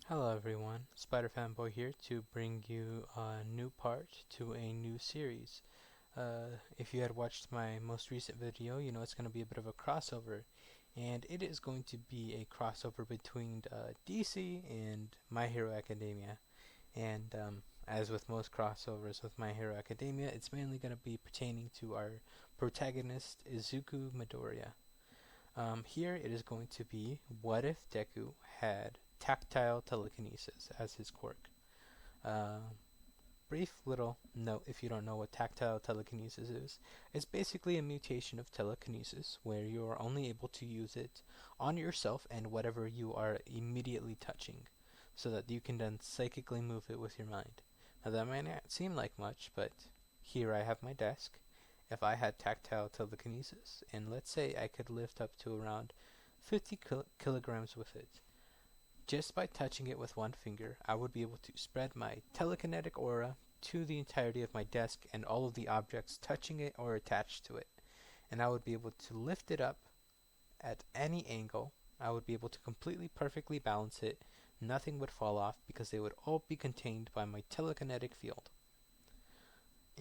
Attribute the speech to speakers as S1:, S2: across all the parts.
S1: Hello everyone, Spider Fanboy here to bring you a new part to a new series. If you had watched my most recent video, you know it's going to be a bit of a crossover, and it is going to be a crossover between DC and My Hero Academia. And as with most crossovers with My Hero Academia, it's mainly going to be pertaining to our protagonist Izuku Midoriya. Here it is going to be what if Deku had tactile telekinesis as his quirk. Uh, Brief little note if you don't know what tactile telekinesis is. It's basically a mutation of telekinesis where you are only able to use it on yourself and whatever you are immediately touching, so that you can then psychically move it with your mind. Now that might not seem like much, but here I have my desk. If I had tactile telekinesis, and let's say I could lift up to around 50 kilograms with it, just by touching it with one finger, I would be able to spread my telekinetic aura to the entirety of my desk and all of the objects touching it or attached to it. And I would be able to lift it up at any angle. I would be able to completely perfectly balance it. Nothing would fall off because they would all be contained by my telekinetic field.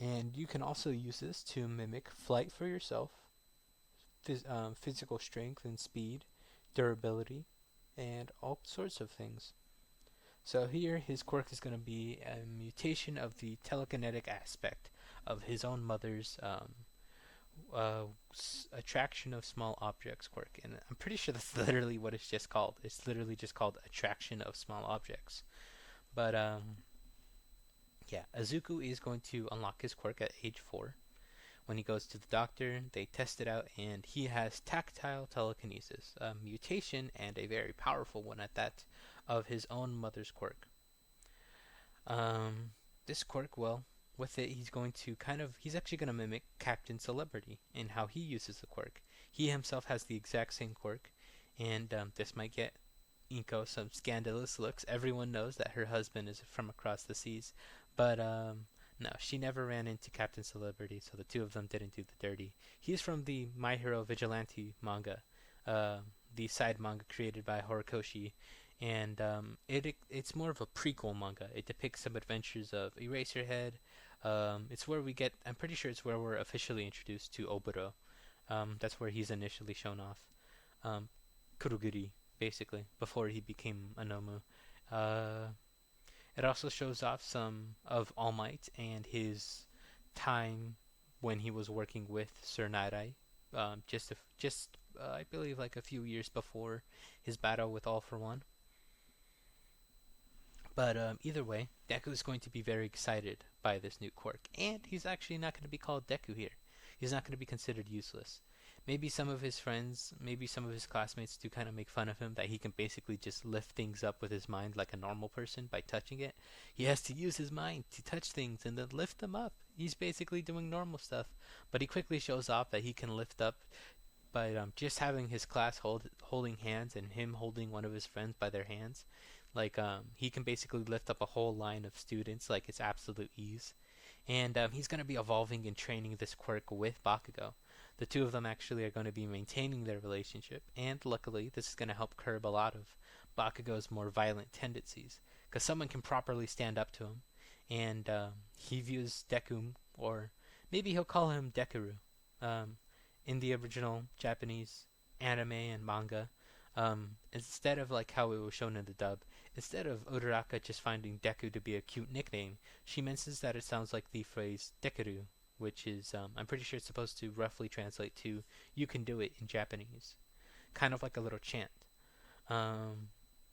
S1: And you can also use this to mimic flight for yourself, physical strength and speed, durability, and all sorts of things. So here his quirk is going to be a mutation of the telekinetic aspect of his own mother's uh, attraction of small objects quirk. And I'm pretty sure that's literally what it's just called. It's literally just called attraction of small objects. But yeah, Azuku is going to unlock his quirk at age 4. When he goes to the doctor, they test it out, and he has tactile telekinesis, a mutation and a very powerful one at that, of his own mother's quirk. Um, this quirk, well, with it, he's actually going to mimic Captain Celebrity in how he uses the quirk. He himself has the exact same quirk, and this might get Inko some scandalous looks. Everyone knows that her husband is from across the seas, but no, she never ran into Captain Celebrity, so the two of them didn't do the dirty. He's from the My Hero Vigilante manga, uh, the side manga created by Horikoshi, and it's more of a prequel manga. It depicts some adventures of Eraserhead. It's where we get. I'm pretty sure it's where we're officially introduced to Oboro. That's where he's initially shown off. Um, Kurogiri, basically, before he became a Nomu. Uh, it also shows off some of All Might and his time when he was working with Sir Nairai, I believe like a few years before his battle with All for One. But either way, Deku is going to be very excited by this new quirk, and he's actually not going to be called Deku here. He's not going to be considered useless. Maybe some of his friends, maybe some of his classmates do kind of make fun of him that he can basically just lift things up with his mind like a normal person by touching it. He has to use his mind to touch things and then lift them up. He's basically doing normal stuff, but he quickly shows off that he can lift up by just having his class holding hands and him holding one of his friends by their hands. Like he can basically lift up a whole line of students like it's absolute ease. And he's going to be evolving and training this quirk with Bakugo. The two of them actually are going to be maintaining their relationship, and luckily, this is going to help curb a lot of Bakugo's more violent tendencies, because someone can properly stand up to him, and he views Deku, or maybe he'll call him Dekuru, um, in the original Japanese anime and manga. Instead of like how it was shown in the dub, instead of Uraraka just finding Deku to be a cute nickname, she mentions that it sounds like the phrase Dekeru, which is, I'm pretty sure it's supposed to roughly translate to "you can do it" in Japanese, kind of like a little chant. Um,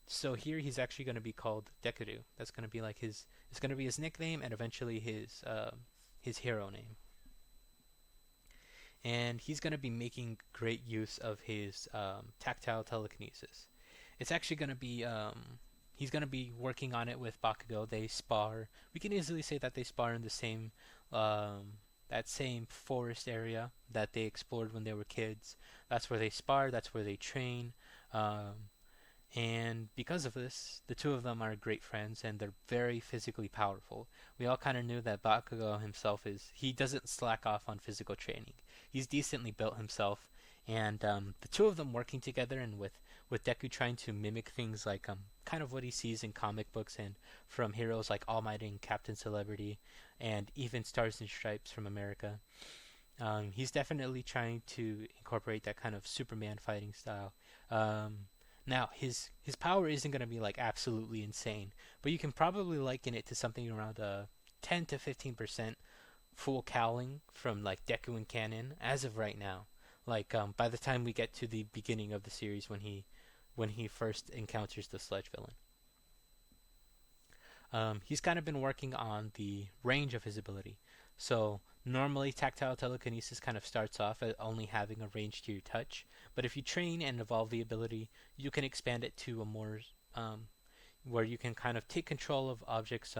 S1: so here he's actually going to be called Dekeru. That's going to be like it's going to be his nickname and eventually his hero name. And he's going to be making great use of his tactile telekinesis. It's actually going to be he's going to be working on it with Bakugo. They spar. We can easily say that they spar in the same that same forest area that they explored when they were kids. That's where they spar. That's where they train. Um, and because of this, the two of them are great friends and they're very physically powerful. We all kind of knew that Bakugo himself he doesn't slack off on physical training. He's decently built himself, and the two of them working together and with Deku trying to mimic things like kind of what he sees in comic books and from heroes like All Might and Captain Celebrity, and even Stars and Stripes from America. He's definitely trying to incorporate that kind of Superman fighting style. Um, Now, his power isn't going to be like absolutely insane, but you can probably liken it to something around 10 to 15% full cowling from like Deku and canon as of right now. Like by the time we get to the beginning of the series when he first encounters the Sledge villain. He's kind of been working on the range of his ability. So normally tactile telekinesis kind of starts off at only having a range to your touch, but if you train and evolve the ability, you can expand it to a more where you can kind of take control of objects.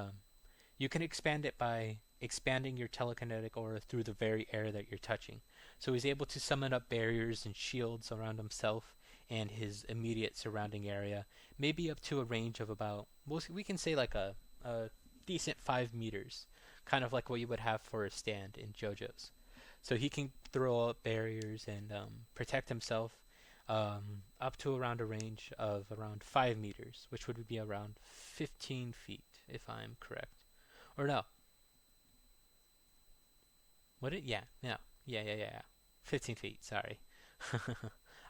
S1: You can expand it by expanding your telekinetic aura through the very air that you're touching. So he's able to summon up barriers and shields around himself and his immediate surrounding area, maybe up to a range of about, we can say like a decent 5 meters, kind of like what you would have for a stand in JoJo's. So he can throw up barriers and protect himself up to around a range of around 5 meters, which would be around 15 feet, if I'm correct. Or no. Would it? Yeah. No. Yeah. 15 feet. Sorry.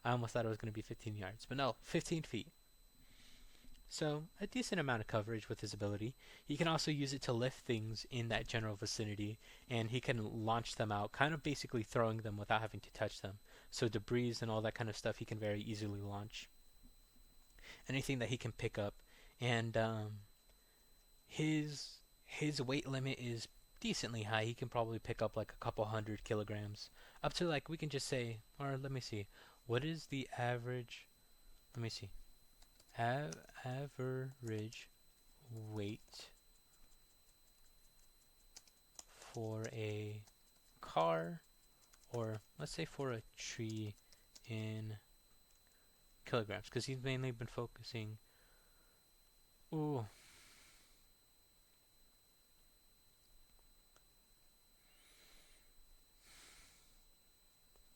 S1: I almost thought it was going to be 15 yards. But no, 15 feet. So, a decent amount of coverage with his ability. He can also use it to lift things in that general vicinity, and he can launch them out, kind of basically throwing them without having to touch them. So, debris and all that kind of stuff he can very easily launch. Anything that he can pick up. And his his weight limit is decently high. He can probably pick up like a couple 100 kilograms, up to like we can just say, or let me see, what is the average? Let me see, average weight for a car, or let's say for a tree in kilograms, because he's mainly been focusing. Ooh,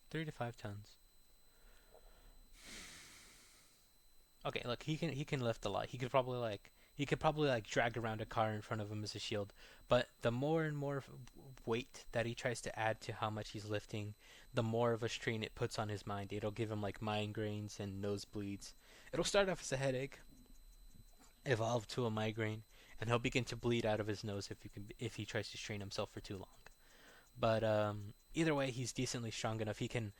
S1: 3 to 5 tons. Okay, look, he can lift a lot. He could probably like drag around a car in front of him as a shield. But the more and more weight that he tries to add to how much he's lifting, the more of a strain it puts on his mind. It'll give him like migraines and nosebleeds. It'll start off as a headache, evolve to a migraine, and he'll begin to bleed out of his nose if he tries to strain himself for too long. But either way, he's decently strong enough. He can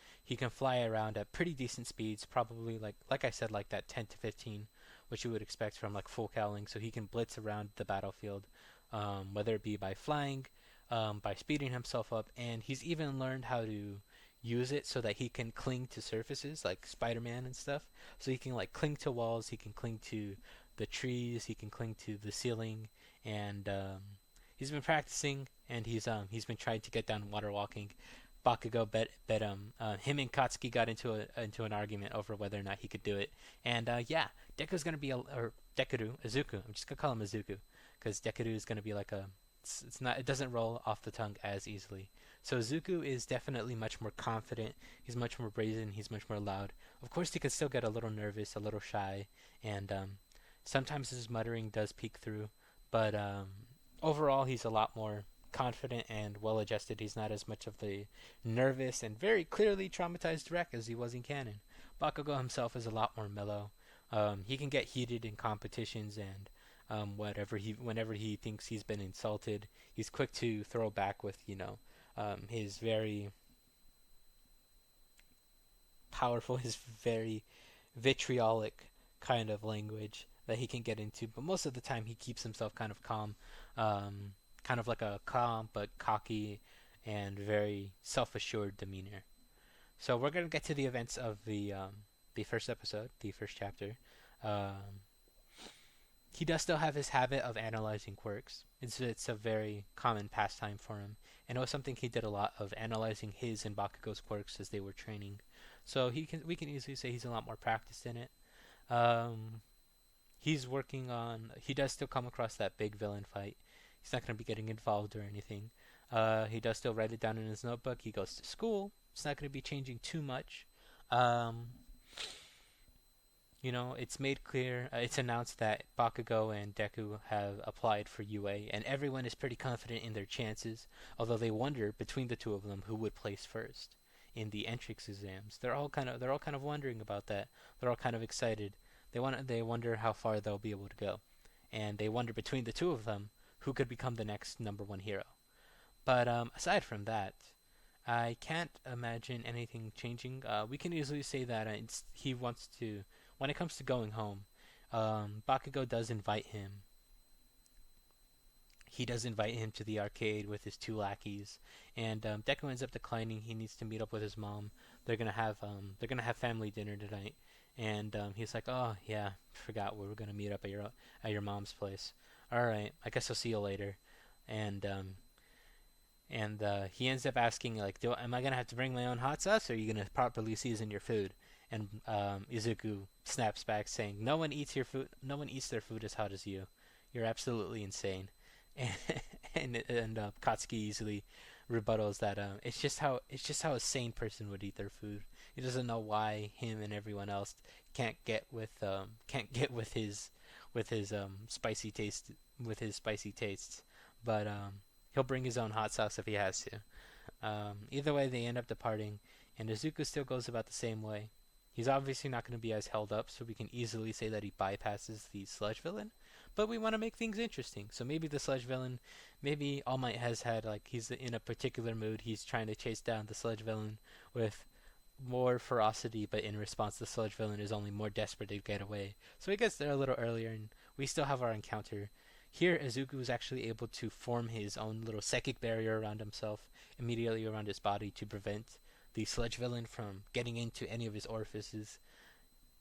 S1: fly around at pretty decent speeds, probably like I said, like that 10 to 15, which you would expect from like full cowling. So he can blitz around the battlefield, whether it be by flying, by speeding himself up, and he's even learned how to use it so that he can cling to surfaces like Spider-Man and stuff. So he can like cling to walls, he can cling to the trees, he can cling to the ceiling, and he's been practicing, and he's been trying to get down water walking. Bakugo bet him and Katsuki got into an argument over whether or not he could do it, and yeah, Deku's gonna be or Dekuru Izuku. I'm just gonna call him Izuku because Dekuru is gonna be like it's not, it doesn't roll off the tongue as easily. So Zuku is definitely much more confident. He's much more brazen. He's much more loud. Of course, he can still get a little nervous, a little shy, and sometimes his muttering does peek through. But overall, he's a lot more confident and well adjusted. He's not as much of the nervous and very clearly traumatized wreck as he was in canon. Bakugo himself is a lot more mellow. He can get heated in competitions, and whenever he thinks he's been insulted, he's quick to throw back with his very powerful, his very vitriolic kind of language that he can get into. But most of the time, he keeps himself kind of calm, kind of like a calm but cocky and very self-assured demeanor. So we're gonna get to the events of the first episode, the first chapter. Um, he does still have his habit of analyzing quirks. It's a very common pastime for him, and it was something he did a lot of, analyzing his and Bakugo's quirks as they were training. So we can easily say he's a lot more practiced in it. Um, he's working on. He does still come across that big villain fight. He's not going to be getting involved or anything. He does still write it down in his notebook. He goes to school. It's not going to be changing too much. Um, it's made clear, it's announced that Bakugo and Deku have applied for UA, and everyone is pretty confident in their chances, although they wonder between the two of them who would place first in the entrance exams. They're all kind of wondering about that. They're all kind of excited. They wonder how far they'll be able to go, and they wonder between the two of them who could become the next number one hero. But aside from that, I can't imagine anything changing. We can easily say that he wants to. When it comes to going home, Bakugo does invite him. He does invite him to the arcade with his two lackeys, and Deku ends up declining. He needs to meet up with his mom. They're gonna have family dinner tonight, and he's like, "Oh yeah, forgot we were gonna meet up at your mom's place. All right, I guess I'll see you later." And he ends up asking like, "Am I gonna have to bring my own hot sauce, or are you gonna properly season your food?" And Izuku snaps back, saying, "No one eats your food. No one eats their food as hot as you. You're absolutely insane." And Katsuki easily rebuttals that it's just how a sane person would eat their food. He doesn't know why him and everyone else can't get with his spicy taste with his spicy tastes, but he'll bring his own hot sauce if he has to. Either way, they end up departing, and Izuku still goes about the same way. He's obviously not going to be as held up, so we can easily say that he bypasses the sludge villain. But we want to make things interesting, so maybe the sludge villain, maybe All Might has had like he's in a particular mood. He's trying to chase down the sludge villain with more ferocity, but in response, the sludge villain is only more desperate to get away. So he gets there a little earlier, and we still have our encounter. Here, Izuku is actually able to form his own little psychic barrier around himself, immediately around his body, to prevent the sludge villain from getting into any of his orifices.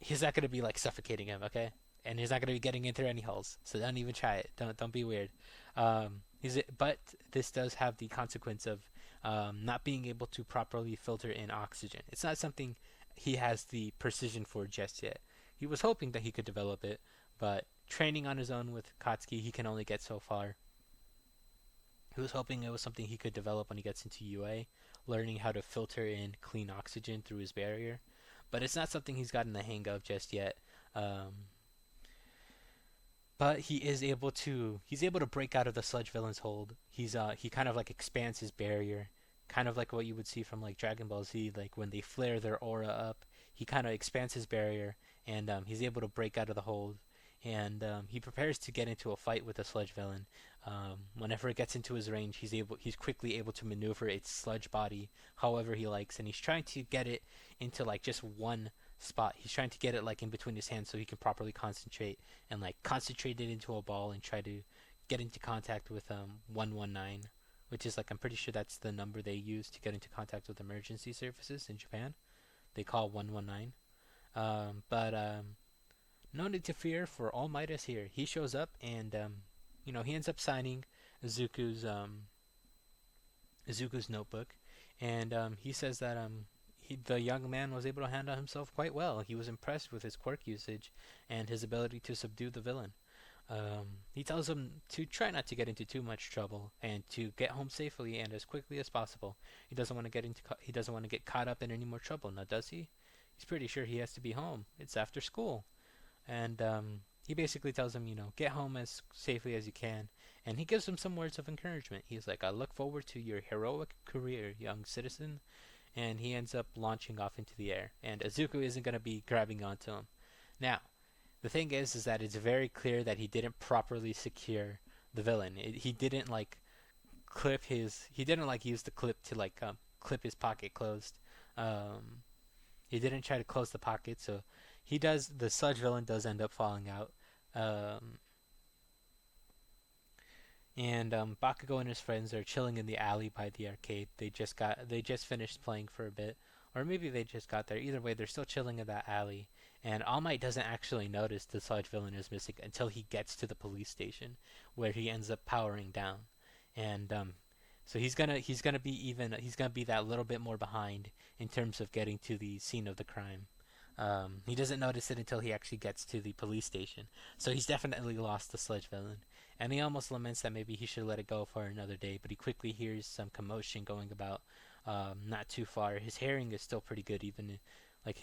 S1: He's not gonna be like suffocating him, okay? And he's not gonna be getting into any holes. So don't even try it. Don't be weird. But this does have the consequence of not being able to properly filter in oxygen. It's not something he has the precision for just yet. He was hoping that he could develop it, but training on his own with Katsuki, he can only get so far. He was hoping it was something he could develop when he gets into UA, learning how to filter in clean oxygen through his barrier. But it's not something he's gotten the hang of just yet. Um, but he's able to break out of the sludge villain's hold. He kind of like expands his barrier, kind of like what you would see from like Dragon Ball Z, like when they flare their aura up. He kind of expands his barrier, and he's able to break out of the hold. And he prepares to get into a fight with the sludge villain. Whenever it gets into his range, he's quickly able to maneuver its sludge body however he likes, and he's trying to get it into like just one spot. He's trying to get it like in between his hands so he can properly concentrate and like concentrate it into a ball and try to get into contact with 119, which is like I'm pretty sure that's the number they use to get into contact with emergency services in Japan. They call 119. But no need to fear, for All Might is here. He shows up, and he ends up signing Izuku's Izuku's notebook, and he says that the young man was able to handle himself quite well. He was impressed with his quirk usage and his ability to subdue the villain. He tells him to try not to get into too much trouble and to get home safely and as quickly as possible. He doesn't want to get caught up in any more trouble. Now, does he? He's pretty sure he has to be home. It's after school, and he basically tells him, get home as safely as you can. And he gives him some words of encouragement. He's like, "I look forward to your heroic career, young citizen." And he ends up launching off into the air. And Izuku isn't going to be grabbing onto him. Now, the thing is that it's very clear that he didn't properly secure the villain. He didn't like he didn't like use the clip to like clip his pocket closed. Um, he didn't try to close the pocket, so the sludge villain does end up falling out. Um, and Bakugo and his friends are chilling in the alley by the arcade. They just finished playing for a bit, or maybe they just got there. Either way, they're still chilling in that alley. And All Might doesn't actually notice the sludge villain is missing until he gets to the police station, where he ends up powering down. And so he's gonna be that little bit more behind in terms of getting to the scene of the crime. He doesn't notice it until he actually gets to the police station. So he's definitely lost the sludge villain. And he almost laments that maybe he should let it go for another day, but he quickly hears some commotion going about not too far. His hearing is still pretty good, even like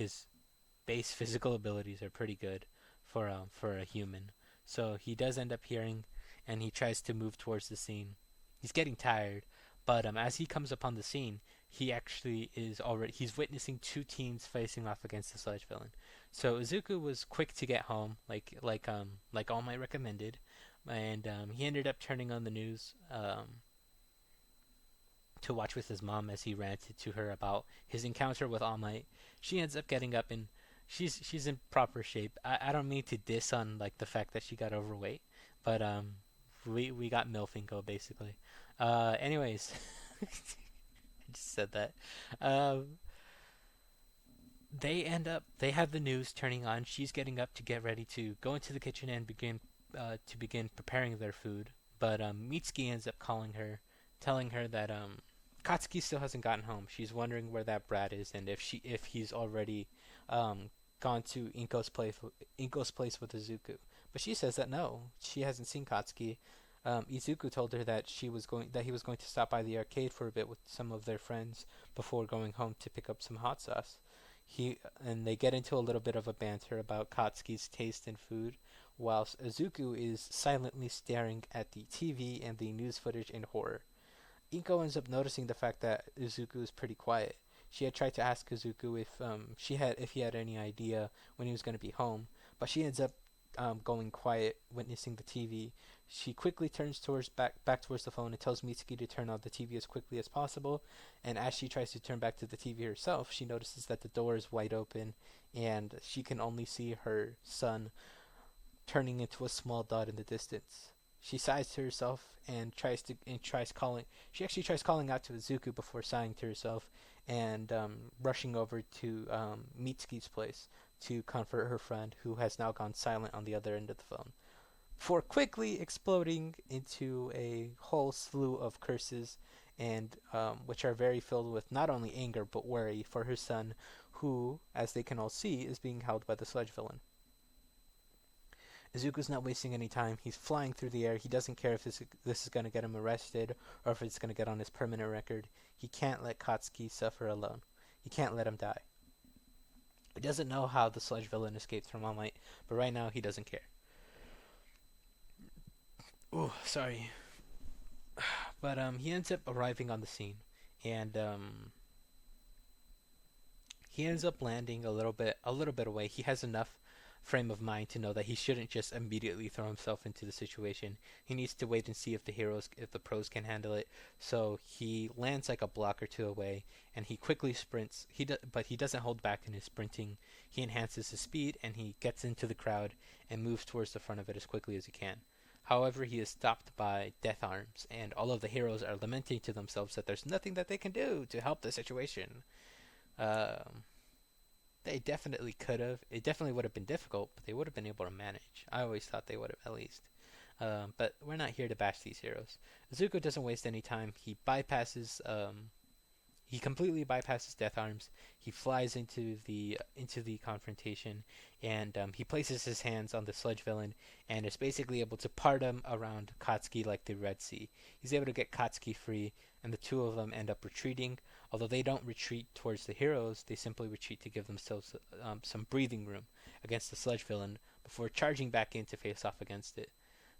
S1: base physical abilities are pretty good for a human. So he does end up hearing, and he tries to move towards the scene. He's getting tired, but as he comes upon the scene, he actually is already he's witnessing two teams facing off against the sludge villain. So Izuku was quick to get home, like All Might recommended, and he ended up turning on the news to watch with his mom as he ranted to her about his encounter with All Might. She ends up getting up and she's in proper shape. I don't mean to diss on like the fact that she got overweight, but we got Milfinko basically. Anyways, I just said that. Um, they have the news turning on. She's getting up to get ready to go into the kitchen and begin preparing their food. But Mitsuki ends up calling her, telling her that Katsuki still hasn't gotten home. She's wondering where that brat is and if he's already gone to Inko's place with Izuku. But she says that no, she hasn't seen Katsuki. Izuku told her that he was going to stop by the arcade for a bit with some of their friends before going home to pick up some hot sauce. They get into a little bit of a banter about Katsuki's taste in food, whilst Izuku is silently staring at the TV and the news footage in horror. Inko ends up noticing the fact that Izuku is pretty quiet. She had tried to ask Izuku if he had any idea when he was going to be home, but she ends up going quiet, witnessing the TV. She quickly turns back towards the phone and tells Mitsuki to turn on the TV as quickly as possible. And as she tries to turn back to the TV herself, she notices that the door is wide open, and she can only see her son turning into a small dot in the distance. She sighs to herself and tries calling. She actually tries calling out to Izuku before sighing to herself and rushing over to Mitsuki's place to comfort her friend, who has now gone silent on the other end of the phone, before quickly exploding into a whole slew of curses, and which are very filled with not only anger but worry for her son, who, as they can all see, is being held by the sludge villain. Izuku's not wasting any time. He's flying through the air. He doesn't care if this is going to get him arrested or if it's going to get on his permanent record. He can't let Katsuki suffer alone. He can't let him die. He doesn't know how the sludge villain escaped from All Might, but right now he doesn't care. Oh, sorry. But he ends up arriving on the scene, and he ends up landing a little bit away. He has enough frame of mind to know that he shouldn't just immediately throw himself into the situation. He needs to wait and see if the pros can handle it. So he lands like a block or two away, and he quickly sprints. But he doesn't hold back in his sprinting. He enhances his speed, and he gets into the crowd and moves towards the front of it as quickly as he can. However, he is stopped by Death Arms, and all of the heroes are lamenting to themselves that there's nothing that they can do to help the situation. Um, they definitely could have. It definitely would have been difficult, but they would have been able to manage. I always thought they would have at least. But we're not here to bash these heroes. Zuko doesn't waste any time. He completely bypasses Death Arms. He flies into the confrontation, and he places his hands on the sludge villain, and is basically able to part him around Katsuki like the Red Sea. He's able to get Katsuki free, and the two of them end up retreating. Although they don't retreat towards the heroes, they simply retreat to give themselves some breathing room against the sludge villain before charging back in to face off against it.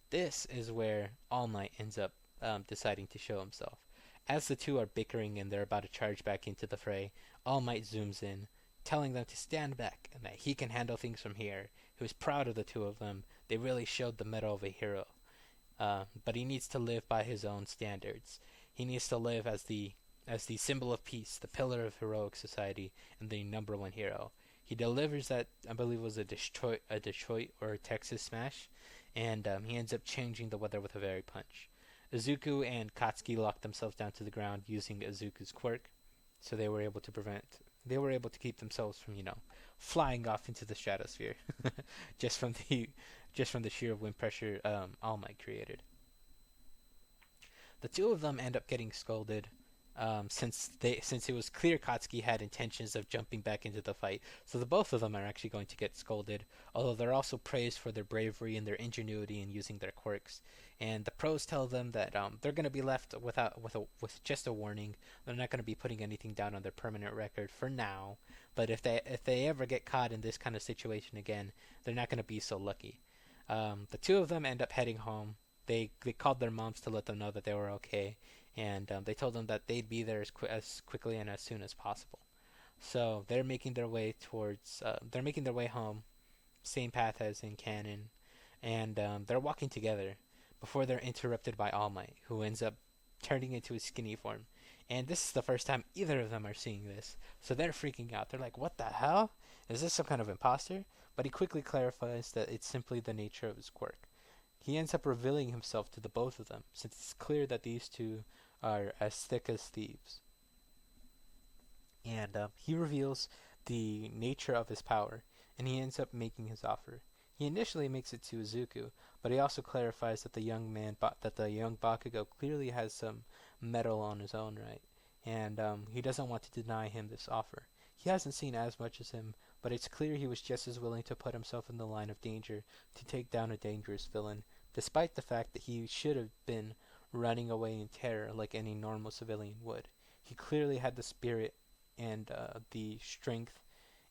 S1: This is where All Might ends up deciding to show himself. As the two are bickering and they're about to charge back into the fray, All Might zooms in, telling them to stand back and that he can handle things from here. He was proud of the two of them. They really showed the mettle of a hero. But he needs to live by his own standards. He needs to live as the symbol of peace, the pillar of heroic society, and the number one hero. He delivers that, I believe it was a Detroit or a Texas smash, and he ends up changing the weather with a very punch. Izuku and Katsuki locked themselves down to the ground using Izuku's quirk, so they were able to keep themselves from, flying off into the stratosphere, just from the sheer wind pressure All Might created. The two of them end up getting scolded, since it was clear Katsuki had intentions of jumping back into the fight. So the both of them are actually going to get scolded, although they're also praised for their bravery and their ingenuity in using their quirks. And the pros tell them that they're going to be left with just a warning. They're not going to be putting anything down on their permanent record for now. But if they ever get caught in this kind of situation again, they're not going to be so lucky. The two of them end up heading home. They called their moms to let them know that they were okay, and they told them that they'd be there as quickly and as soon as possible. So they're making their way home, same path as in canon, and they're walking together before they're interrupted by All Might, who ends up turning into his skinny form. And this is the first time either of them are seeing this, so they're freaking out. They're like, "What the hell? Is this some kind of imposter?" But he quickly clarifies that it's simply the nature of his quirk. He ends up revealing himself to the both of them, since it's clear that these two are as thick as thieves. And he reveals the nature of his power, and he ends up making his offer. He initially makes it to Izuku, but he also clarifies that the young Bakugo clearly has some metal on his own right, and he doesn't want to deny him this offer. He hasn't seen as much as him, but it's clear he was just as willing to put himself in the line of danger to take down a dangerous villain, despite the fact that he should have been running away in terror like any normal civilian would. He clearly had the spirit and the strength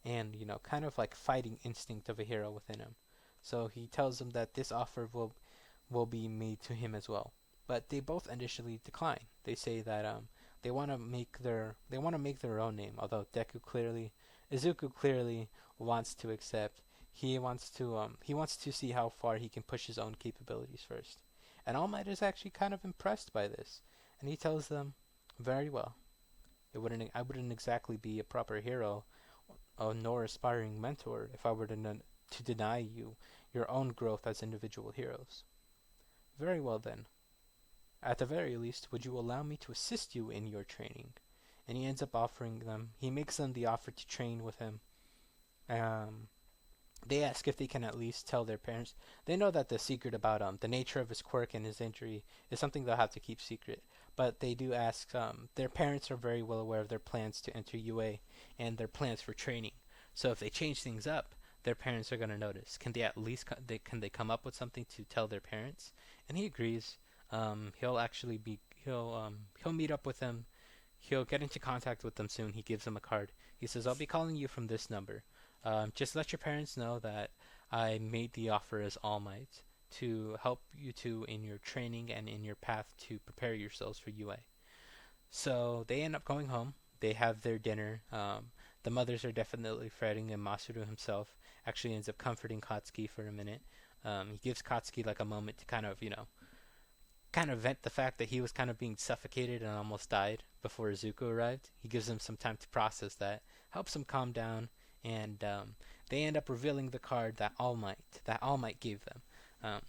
S1: and kind of like fighting instinct of a hero within him. So he tells them that this offer will be made to him as well. But they both initially decline. They say that they want to make their own name. Although Izuku clearly wants to accept. He wants to see how far he can push his own capabilities first. And All Might is actually kind of impressed by this, and he tells them, "Very well. I wouldn't exactly be a proper hero, nor aspiring mentor if I were to deny you your own growth as individual heroes. Very well then. At the very least, would you allow me to assist you in your training?" And he ends up he makes them the offer to train with him. Um, they ask if they can at least tell their parents. They know that the secret about the nature of his quirk and his injury is something they'll have to keep secret. But they do ask. Their parents are very well aware of their plans to enter UA and their plans for training. So if they change things up, their parents are going to notice. Can they at least can they come up with something to tell their parents? And he agrees. He'll actually be he'll meet up with them. He'll get into contact with them soon. He gives them a card. He says, "I'll be calling you from this number. Just let your parents know that I made the offer as All Might to help you two in your training and in your path to prepare yourselves for UA." So they end up going home. They have their dinner. The mothers are definitely fretting, and Masuru himself actually ends up comforting Katsuki for a minute. He gives Katsuki like a moment to kind of vent the fact that he was kind of being suffocated and almost died before Izuku arrived. He gives him some time to process that, helps him calm down, and they end up revealing the card that All Might gave them. Um,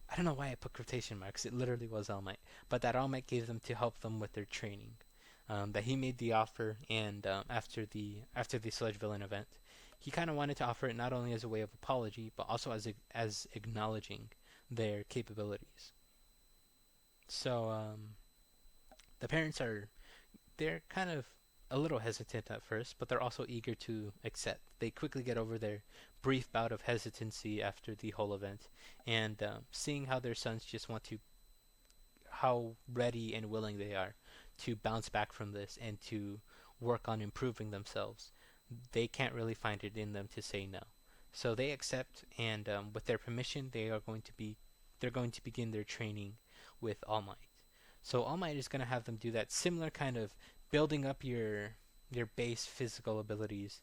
S1: I don't know why I put quotation marks. It literally was All Might, but that All Might gave them to help them with their training. That he made the offer, and after the Sludge Villain event, he kind of wanted to offer it not only as a way of apology, but also as acknowledging their capabilities. So the parents they're kind of a little hesitant at first, but they're also eager to accept. They quickly get over their brief bout of hesitancy after the whole event, and seeing how their sons just how ready and willing they are to bounce back from this and to work on improving themselves, they can't really find it in them to say no. So they accept, and with their permission, they're going to begin their training with All Might. So All Might is going to have them do that similar kind of building up your base physical abilities,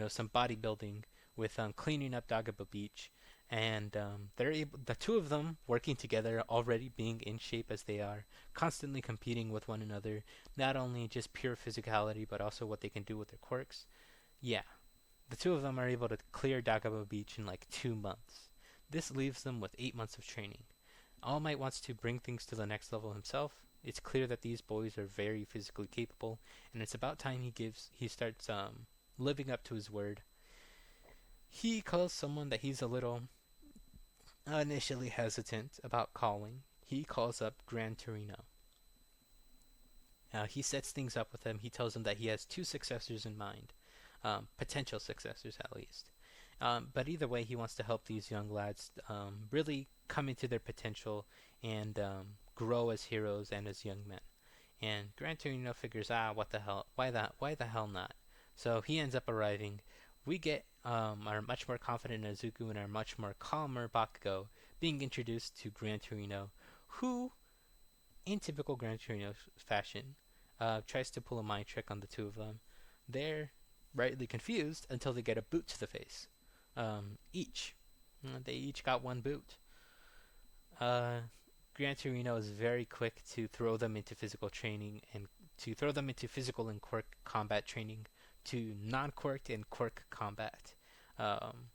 S1: some bodybuilding with cleaning up Dagaba Beach, and the two of them working together, already being in shape as they are, constantly competing with one another, not only just pure physicality, but also what they can do with their quirks. Yeah, the two of them are able to clear Dagaba Beach in like 2 months. This leaves them with 8 months of training. All Might wants to bring things to the next level himself. It's clear that these boys are very physically capable, and it's about time he starts living up to his word. He calls someone that he's a little initially hesitant about calling. He calls up Gran Torino, He sets things up with him. He tells him that he has two successors in mind, potential successors at least. But either way, he wants to help these young lads really come into their potential and grow as heroes and as young men. And Gran Torino figures, what the hell? Why that? Why the hell not? So he ends up arriving. We get our much more confident Izuku and our much more calmer Bakugo being introduced to Gran Torino, who, in typical Gran Torino fashion, tries to pull a mind trick on the two of them. They're rightly confused until they get a boot to the face. Each. They each got one boot. Uh, Gran Torino is very quick to throw them into physical training and to throw them into physical and quirk combat training to non-quirked and quirk combat. Um,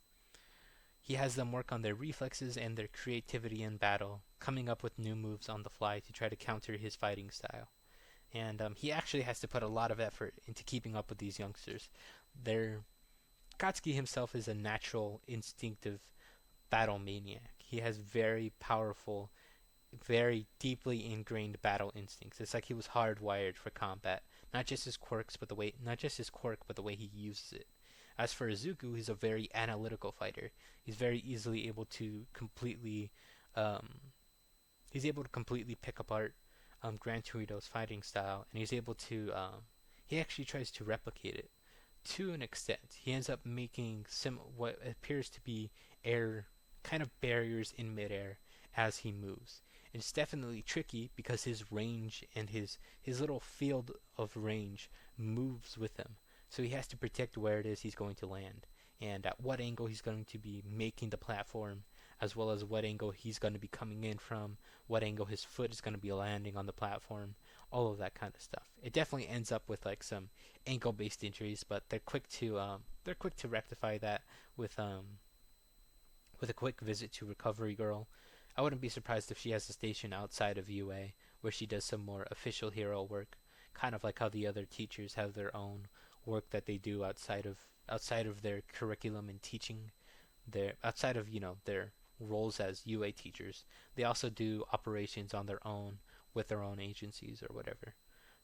S1: he has them work on their reflexes and their creativity in battle, coming up with new moves on the fly to try to counter his fighting style. And he actually has to put a lot of effort into keeping up with these youngsters. Their Katsuki himself is a natural, instinctive battle maniac. He has very powerful, very deeply ingrained battle instincts. It's like he was hardwired for combat. Not just his quirks, but the way not just his quirk, but the way he uses it. As for Izuku, he's a very analytical fighter. He's very easily able to completely, um, he's able to completely pick apart Gran Torino's fighting style, and he's able to, he actually tries to replicate it to an extent. He ends up making what appears to be air kind of barriers in midair as he moves. It's definitely tricky because his range and his little field of range moves with him. So he has to predict where it is he's going to land and at what angle he's going to be making the platform, as well as what angle he's going to be coming in from, what angle his foot is going to be landing on the platform, all of that kind of stuff. It definitely ends up with like some ankle-based injuries, but they're quick to rectify that with a quick visit to Recovery Girl. I wouldn't be surprised if she has a station outside of UA where she does some more official hero work, kind of like how the other teachers have their own work that they do outside of their curriculum and teaching, their outside of their roles as UA teachers. They also do operations on their own with their own agencies or whatever.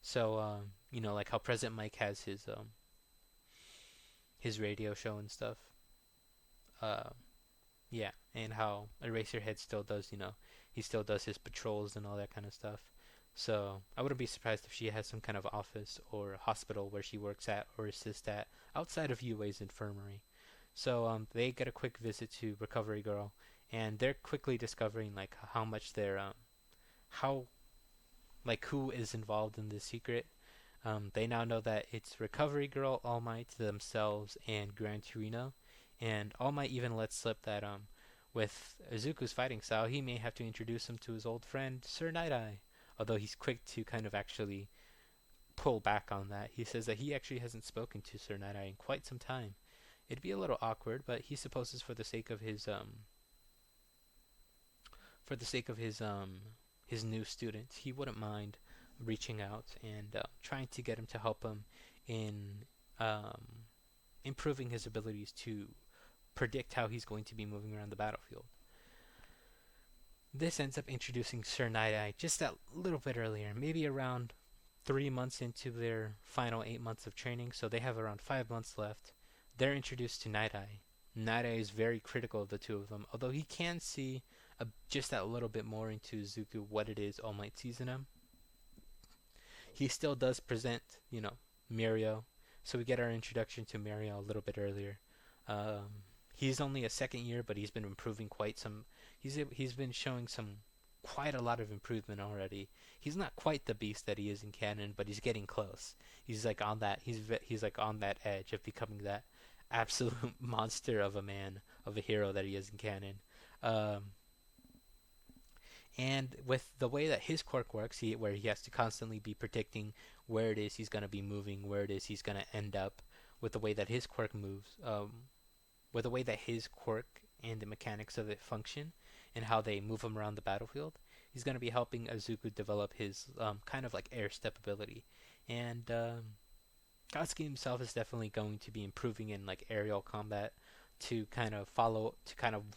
S1: So like how President Mike has his radio show and stuff. Uh, Yeah, and how Eraserhead still does, he still does his patrols and all that kind of stuff. So I wouldn't be surprised if she has some kind of office or hospital where she works at or assists at outside of UA's infirmary. So they get a quick visit to Recovery Girl, and they're quickly discovering like how much they're how like who is involved in this secret. They now know that it's Recovery Girl, All Might themselves, and Gran Torino. And All Might even lets slip that with Izuku's fighting style, he may have to introduce him to his old friend Sir Night Eye. Although he's quick to kind of actually pull back on that. He says that he actually hasn't spoken to Sir Night Eye in quite some time. It'd be a little awkward, but he supposes for the sake of his new student, he wouldn't mind reaching out and trying to get him to help him in improving his abilities to predict how he's going to be moving around the battlefield. This ends up introducing Sir Night Eye just that little bit earlier, maybe around 3 months into their final 8 months of training, so they have around 5 months left. They're introduced to Night Eye. Night Eye is very critical of the two of them, although he can see just that little bit more into Izuku what it is All Might sees in him. He still does present, Mirio, so we get our introduction to Mirio a little bit earlier. He's only a second year, but he's been improving quite some. He's been showing quite a lot of improvement already. He's not quite the beast that he is in canon, but he's getting close. He's like on that. He's like on that edge of becoming that absolute monster of a man, of a hero that he is in canon. And with the way that his quirk works, where he has to constantly be predicting where it is he's going to be moving, where it is he's going to end up, with the way that his quirk moves, with the way that his quirk and the mechanics of it function, and how they move him around the battlefield, he's going to be helping Izuku develop his kind of like air step ability. And Katsuki himself is definitely going to be improving in like aerial combat to kind of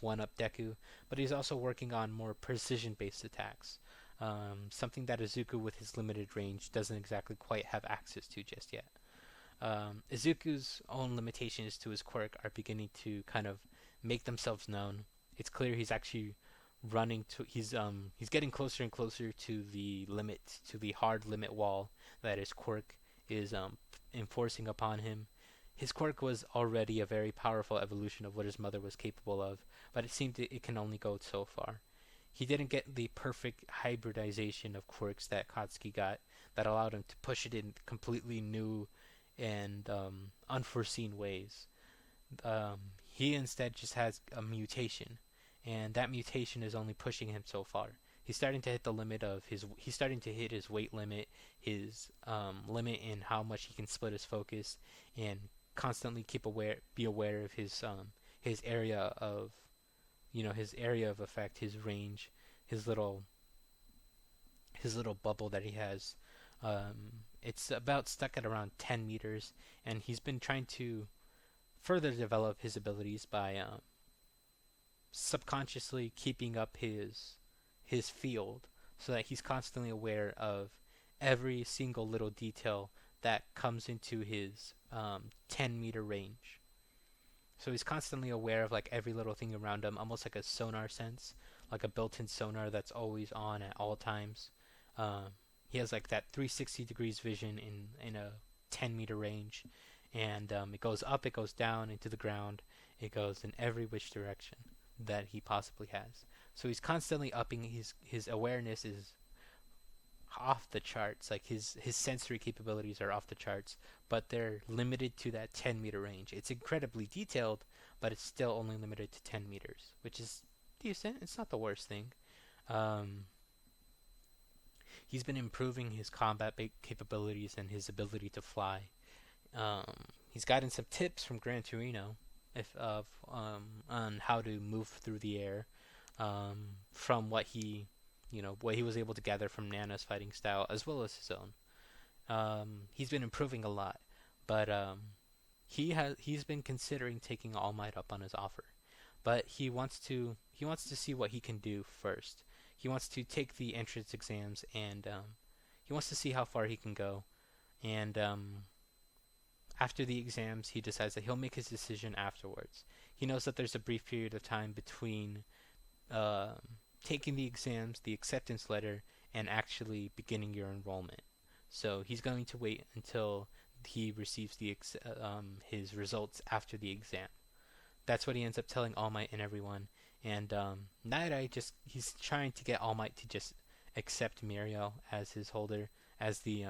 S1: one up Deku, but he's also working on more precision based attacks. something that Izuku with his limited range doesn't exactly quite have access to just yet. Izuku's own limitations to his quirk are beginning to kind of make themselves known. It's clear he's actually he's getting closer and closer to the limit, to the hard limit wall that his quirk is enforcing upon him. His quirk was already a very powerful evolution of what his mother was capable of, but it seemed it can only go so far. He didn't get the perfect hybridization of quirks that Katsuki got that allowed him to push it in completely new and unforeseen ways. He instead just has a mutation, and that mutation is only pushing him so far. He's starting to hit the limit of his. He's starting to hit his weight limit, his limit in how much he can split his focus, and constantly be aware of his area of, his area of effect, his range, his little his little bubble that he has. It's about stuck at around 10 meters, and he's been trying to further develop his abilities by subconsciously keeping up his field, so that he's constantly aware of every single little detail that comes into his 10-meter range. So he's constantly aware of like every little thing around him, almost like a sonar sense, like a built-in sonar that's always on at all times. Um, he has like that 360 degrees vision in a 10-meter range, and it goes up, it goes down into the ground, it goes in every which direction that he possibly has. So he's constantly upping his awareness is off the charts. Like his sensory capabilities are off the charts, but they're limited to that 10-meter range. It's incredibly detailed, but it's still only limited to 10 meters, which is decent. It's not the worst thing. Um, he's been improving his combat capabilities and his ability to fly. Um, he's gotten some tips from Gran Torino if of on how to move through the air, from what he was able to gather from Nana's fighting style as well as his own. He's been improving a lot, but he's been considering taking All Might up on his offer, but he wants to see what he can do first. He wants to take the entrance exams, and he wants to see how far he can go. And after the exams, he decides that he'll make his decision afterwards. He knows that there's a brief period of time between uh, taking the exams, the acceptance letter, and actually beginning your enrollment. So he's going to wait until he receives his results after the exam. That's what he ends up telling All Might and everyone. And Night he's trying to get All Might to just accept Muriel as his holder, as the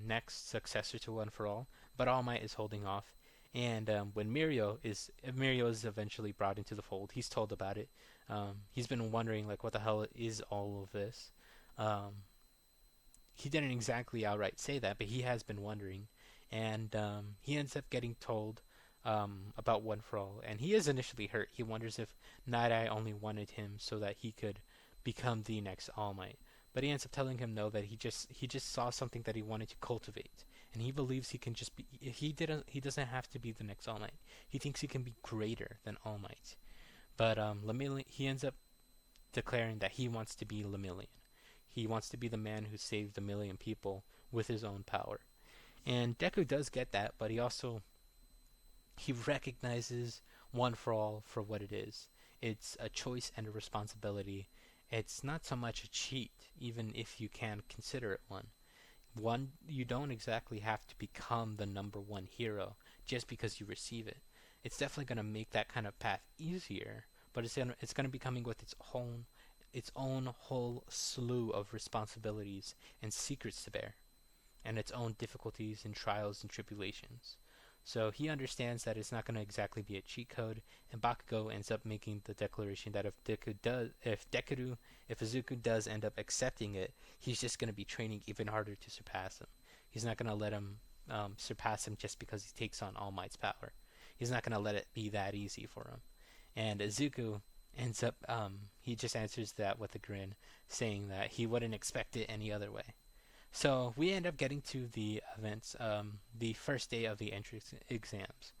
S1: next successor to One for All. But All Might is holding off. And when Muriel is eventually brought into the fold, he's told about it. He's been wondering like what the hell is all of this. Um, he didn't exactly outright say that, but he has been wondering, and he ends up getting told about One for All, and he is initially hurt. He wonders if Night Eye only wanted him so that he could become the next All Might. But he ends up telling him no, that he just saw something that he wanted to cultivate, and he believes he can just be. He doesn't have to be the next All Might. He thinks he can be greater than All Might. But he ends up declaring that he wants to be Lemillion. He wants to be the man who saved a million people with his own power. And Deku does get that, but he recognizes One for All for what it is. It's a choice and a responsibility. It's not so much a cheat, even if you can consider it one. You don't exactly have to become the number one hero just because you receive it. It's definitely going to make that kind of path easier, but it's going to be coming with its own whole slew of responsibilities and secrets to bear, and its own difficulties and trials and tribulations. So he understands that it's not going to exactly be a cheat code, and Bakugo ends up making the declaration that if Izuku does end up accepting it, he's just going to be training even harder to surpass him. He's not going to let him surpass him just because he takes on All Might's power. He's not going to let it be that easy for him. And Izuku ends up, he just answers that with a grin, saying that he wouldn't expect it any other way. So we end up getting to the events, the first day of the entrance exams.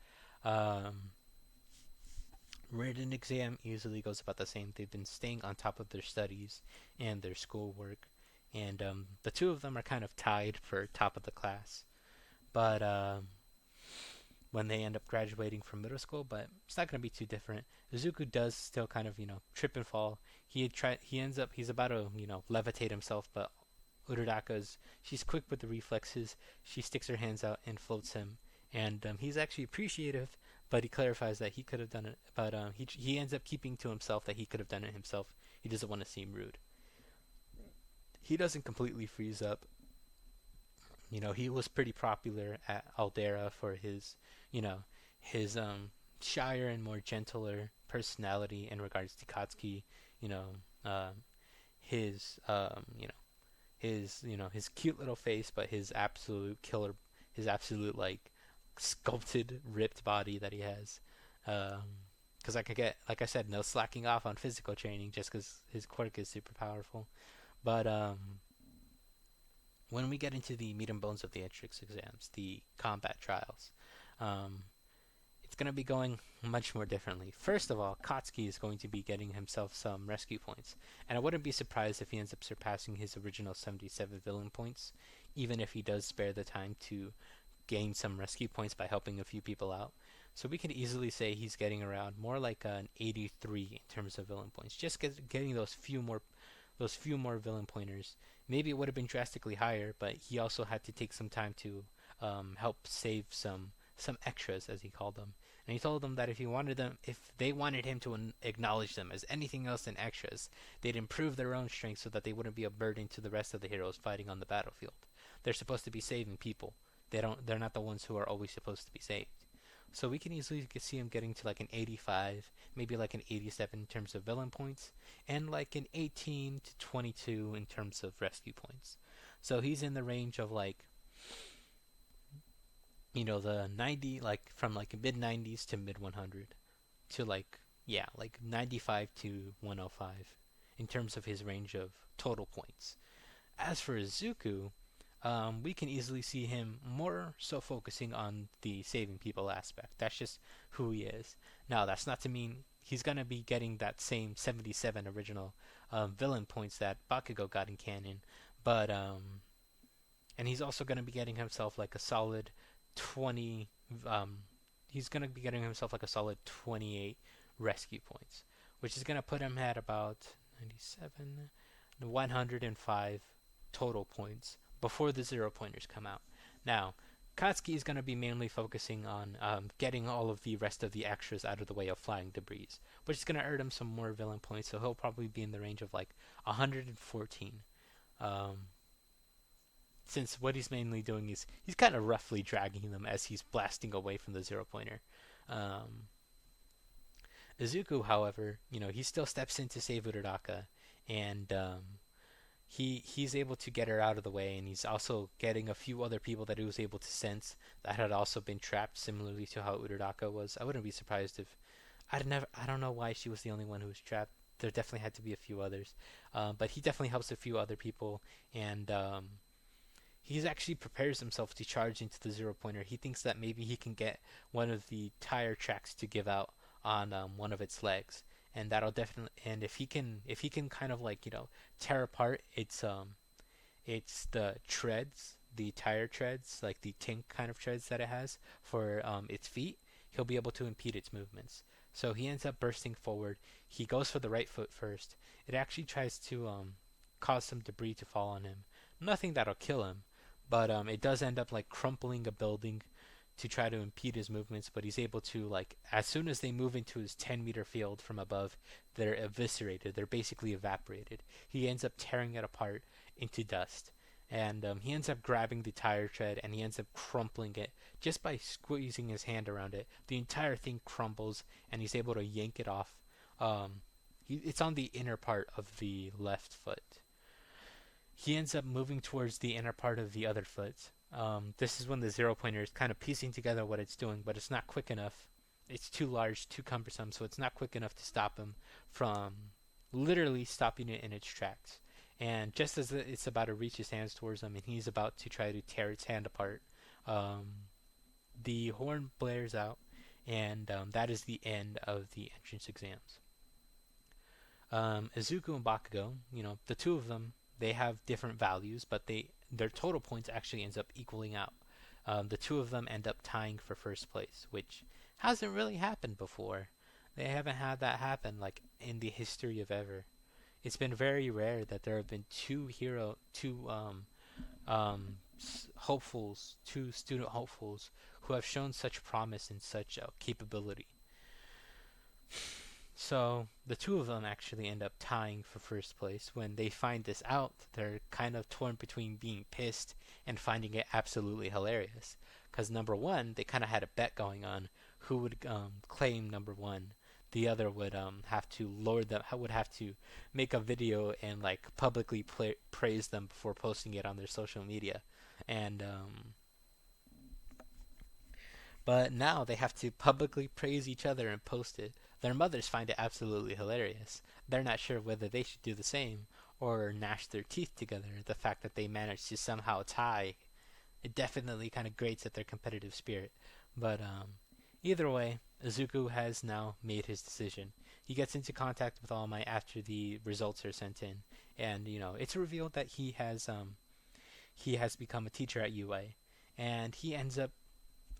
S1: Um, Written exam usually goes about the same. They've been staying on top of their studies and their schoolwork, and the two of them are kind of tied for top of the class. But when they end up graduating from middle school, but it's not going to be too different. Izuku does still kind of trip and fall. He ends up he's about to levitate himself, but Uraraka's she's quick with the reflexes. She sticks her hands out and floats him, and he's actually appreciative. But he clarifies that he could have done it, but he ends up keeping to himself that he could have done it himself. He doesn't want to seem rude. He doesn't completely freeze up. He was pretty popular at Aldera for you know, his shyer and more gentler personality in regards to Katsuki. You know, um, his his cute little face, but his absolute like sculpted, ripped body that he has. Because I could get, like I said, no slacking off on physical training just because his quirk is super powerful. But when we get into the meat and bones of the entrance exams, the combat trials, um, it's going to be going much more differently. First of all, Katsuki is going to be getting himself some rescue points, and I wouldn't be surprised if he ends up surpassing his original 77 villain points, even if he does spare the time to gain some rescue points by helping a few people out. So we could easily say he's getting around more like an 83 in terms of villain points, just getting those few more villain pointers. Maybe it would have been drastically higher, but he also had to take some time to help save some extras, as he called them. And he told them that if they wanted him to acknowledge them as anything else than extras, they'd improve their own strength so that they wouldn't be a burden to the rest of the heroes fighting on the battlefield. They're supposed to be saving people. They're not the ones who are always supposed to be saved. So we can easily see him getting to like an 85, maybe like an 87 in terms of villain points, and like an 18 to 22 in terms of rescue points. So he's in the range of like, the 90, like from like mid 90s to mid 100 to like, yeah, like 95 to 105 in terms of his range of total points. As for Izuku, we can easily see him more so focusing on the saving people aspect. That's just who he is. Now, that's not to mean he's going to be getting that same 77 original villain points that Bakugo got in canon, but and he's also going to be getting himself like a solid 20. He's going to be getting himself like a solid 28 rescue points, which is going to put him at about 97, 105 total points before the zero pointers come out. Now, Katsuki is going to be mainly focusing on getting all of the rest of the extras out of the way of flying debris, which is going to earn him some more villain points, so he'll probably be in the range of like 114. Um, since what he's mainly doing is he's kind of roughly dragging them as he's blasting away from the zero pointer. Um, Izuku, however, he still steps in to save Uraraka, and he's able to get her out of the way, and he's also getting a few other people that he was able to sense that had also been trapped, similarly to how Uraraka was. I wouldn't be surprised if I don't know why she was the only one who was trapped. There definitely had to be a few others, but he definitely helps a few other people, and he actually prepares himself to charge into the zero pointer. He thinks that maybe he can get one of the tire tracks to give out on one of its legs, and that'll definitely. And if he can kind of like tear apart it's the treads, the tire treads, like the tink kind of treads that it has for its feet. He'll be able to impede its movements. So he ends up bursting forward. He goes for the right foot first. It actually tries to cause some debris to fall on him. Nothing that'll kill him, but it does end up like crumpling a building to try to impede his movements. But he's able to, like, as soon as they move into his 10-meter field from above, they're eviscerated. They're basically evaporated. He ends up tearing it apart into dust. And he ends up grabbing the tire tread and he ends up crumpling it just by squeezing his hand around it. The entire thing crumbles and he's able to yank it off. It's on the inner part of the left foot. He ends up moving towards the inner part of the other foot. This is when the zero pointer is kind of piecing together what it's doing, but it's not quick enough. It's too large, too cumbersome, so it's not quick enough to stop him from literally stopping it in its tracks. And just as it's about to reach his hands towards him, and he's about to try to tear its hand apart, the horn blares out, and that is the end of the entrance exams. Izuku and Bakugo, the two of them, they have different values, but their total points actually ends up equaling out. The two of them end up tying for first place, which hasn't really happened before. They haven't had that happen like in the history of ever. It's been very rare that there have been two hopefuls, two student hopefuls who have shown such promise and such capability. So the two of them actually end up tying for first place. When they find this out, they're kind of torn between being pissed and finding it absolutely hilarious. Because number one, they kind of had a bet going on who would claim number one. The other would have to lord them, would have to make a video and like publicly praise them before posting it on their social media. And but now they have to publicly praise each other and post it. Their mothers find it absolutely hilarious. They're not sure whether they should do the same or gnash their teeth together. The fact that they managed to somehow tie, it definitely kind of grates at their competitive spirit. But either way, Izuku has now made his decision. He gets into contact with All Might after the results are sent in, and it's revealed that he has become a teacher at UA, and he ends up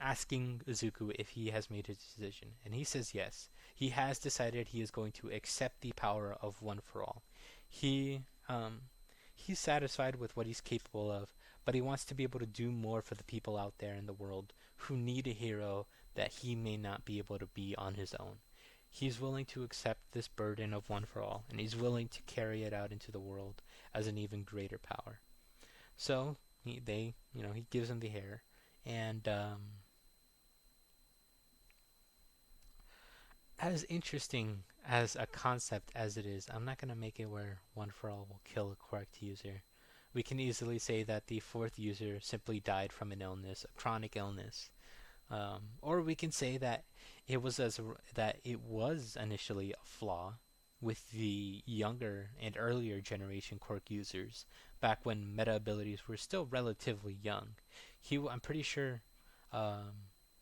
S1: asking Izuku if he has made his decision, and he says yes. He has decided he is going to accept the power of One for All. He he's satisfied with what he's capable of, but he wants to be able to do more for the people out there in the world who need a hero that he may not be able to be on his own. He's willing to accept this burden of One for All, and he's willing to carry it out into the world as an even greater power. So he gives him the hair, and as interesting as a concept as it is, I'm not going to make it where One for All will kill a correct user. We can easily say that the fourth user simply died from an illness, a chronic illness. Or we can say that it was initially a flaw with the younger and earlier generation Quirk users back when meta abilities were still relatively young. I'm pretty sure Hikage,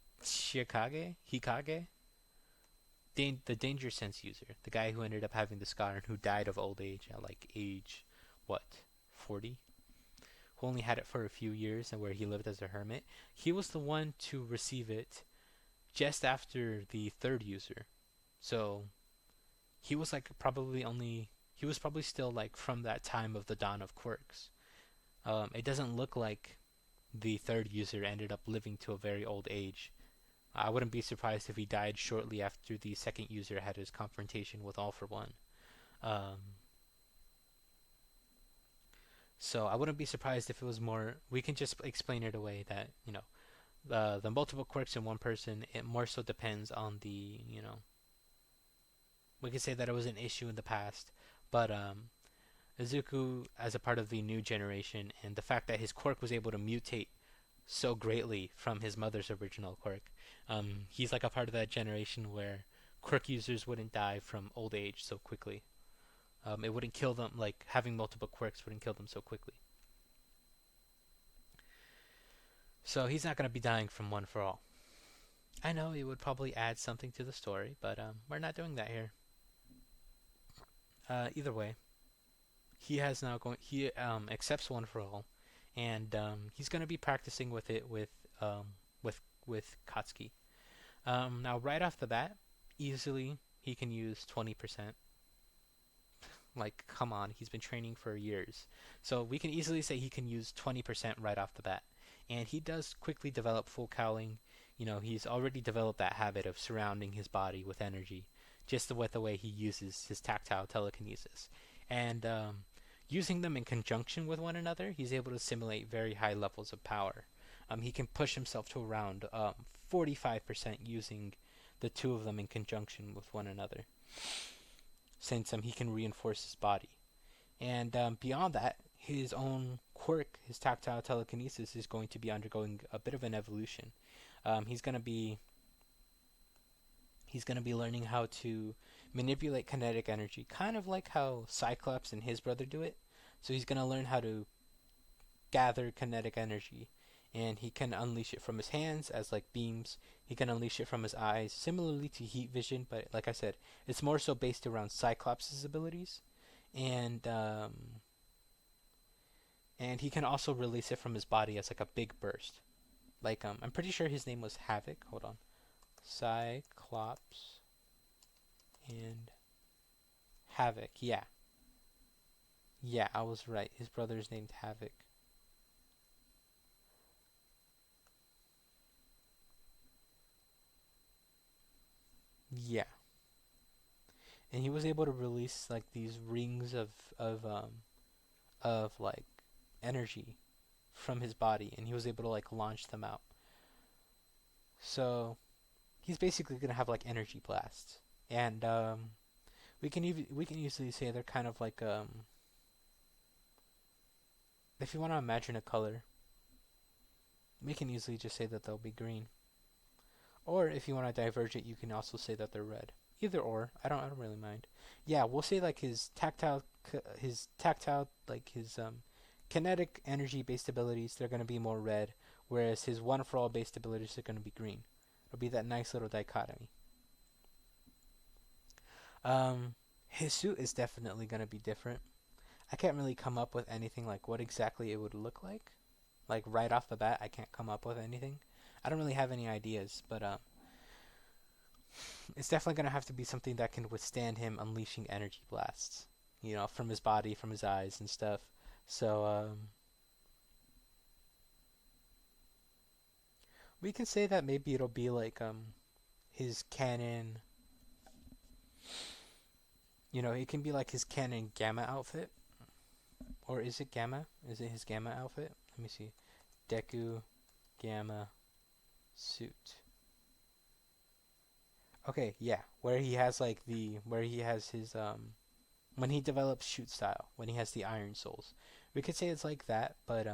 S1: the Danger Sense user, the guy who ended up having the scar and who died of old age at like age, what, 40? Who only had it for a few years and where he lived as a hermit. He was the one to receive it just after the third user. So he was like he was probably still like from that time of the dawn of quirks. It doesn't look like the third user ended up living to a very old age. I wouldn't be surprised if he died shortly after the second user had his confrontation with All for One. Um, so I wouldn't be surprised if it was more. We can just explain it away that the multiple quirks in one person. It more so depends on the. We can say that it was an issue in the past, but Izuku as a part of the new generation and the fact that his quirk was able to mutate so greatly from his mother's original quirk. He's like a part of that generation where quirk users wouldn't die from old age so quickly. It wouldn't kill them, like having multiple quirks wouldn't kill them so quickly. So he's not going to be dying from One for All. I know it would probably add something to the story, but we're not doing that here. Either way, he accepts One for All, and he's going to be practicing with it with Katsuki. Now, right off the bat, easily he can use 20%. Like, come on, he's been training for years. So we can easily say he can use 20% right off the bat. And he does quickly develop full cowling. He's already developed that habit of surrounding his body with energy, just with the way he uses his tactile telekinesis. And using them in conjunction with one another, he's able to simulate very high levels of power. He can push himself to around 45% using the two of them in conjunction with one another, since he can reinforce his body. And beyond that, his own quirk, his tactile telekinesis, is going to be undergoing a bit of an evolution. He's going to be learning how to manipulate kinetic energy, kind of like how Cyclops and his brother do it. So he's going to learn how to gather kinetic energy and he can unleash it from his hands as like beams. He can unleash it from his eyes, similarly to heat vision, but like I said, it's more so based around Cyclops' abilities, and and he can also release it from his body as like a big burst. Like I'm pretty sure his name was Havoc. Hold on, Cyclops and Havoc. Yeah, yeah, I was right. His brother's named Havoc. Yeah, and he was able to release like these rings of like energy from his body, and he was able to like launch them out. So he's basically gonna have like energy blasts, and we can usually say they're kind of like if you want to imagine a color, we can easily just say that they'll be green. Or if you want to diverge it, you can also say that they're red. Either or, I don't really mind. Yeah, we'll say like his tactile, like his kinetic energy based abilities, they're gonna be more red, whereas his one for all based abilities are gonna be green. It'll be that nice little dichotomy. His suit is definitely gonna be different. I can't really come up with anything like what exactly it would look like. Like right off the bat, I can't come up with anything. I don't really have any ideas, but it's definitely gonna have to be something that can withstand him unleashing energy blasts, from his body, from his eyes and stuff. So we can say that maybe it'll be like his canon. It can be like his canon gamma outfit, or is it gamma? Is it his gamma outfit? Let me see. Deku gamma suit. Okay, yeah, where he has his when he develops shoot style, when he has the Iron Souls. We could say it's like that, but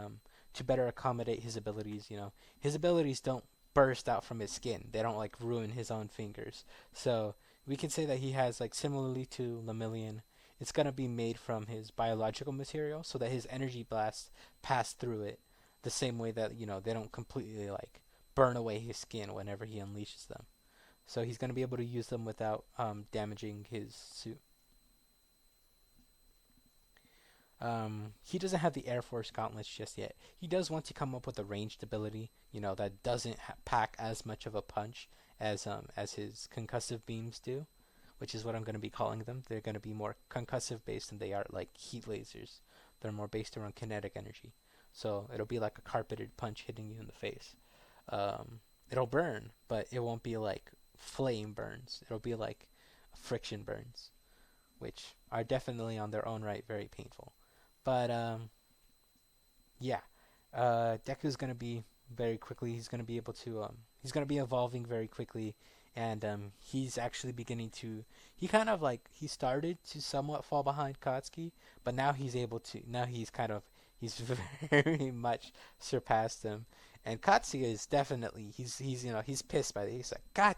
S1: to better accommodate his abilities, his abilities don't burst out from his skin. They don't like ruin his own fingers. So we can say that he has like similarly to Lemillion, it's gonna be made from his biological material, so that his energy blasts pass through it, the same way that they don't completely like burn away his skin whenever he unleashes them. So he's gonna be able to use them without damaging his suit. He doesn't have the Air Force gauntlets just yet. He does want to come up with a ranged ability, that doesn't pack as much of a punch as his concussive beams do, which is what I'm going to be calling them. They're going to be more concussive based than they are like heat lasers. They're more based around kinetic energy. So it'll be like a carpeted punch hitting you in the face. It'll burn, but it won't be like flame burns. It'll be like friction burns, which are definitely on their own right very painful. But yeah, Deku's gonna be very quickly. He's gonna be able to. He's gonna be evolving very quickly, and he's actually beginning to. He kind of like he started to somewhat fall behind Katsuki, but now he's able to. Now he's kind of he's very much surpassed him, and Katsuki is definitely he's pissed by it. He's like, God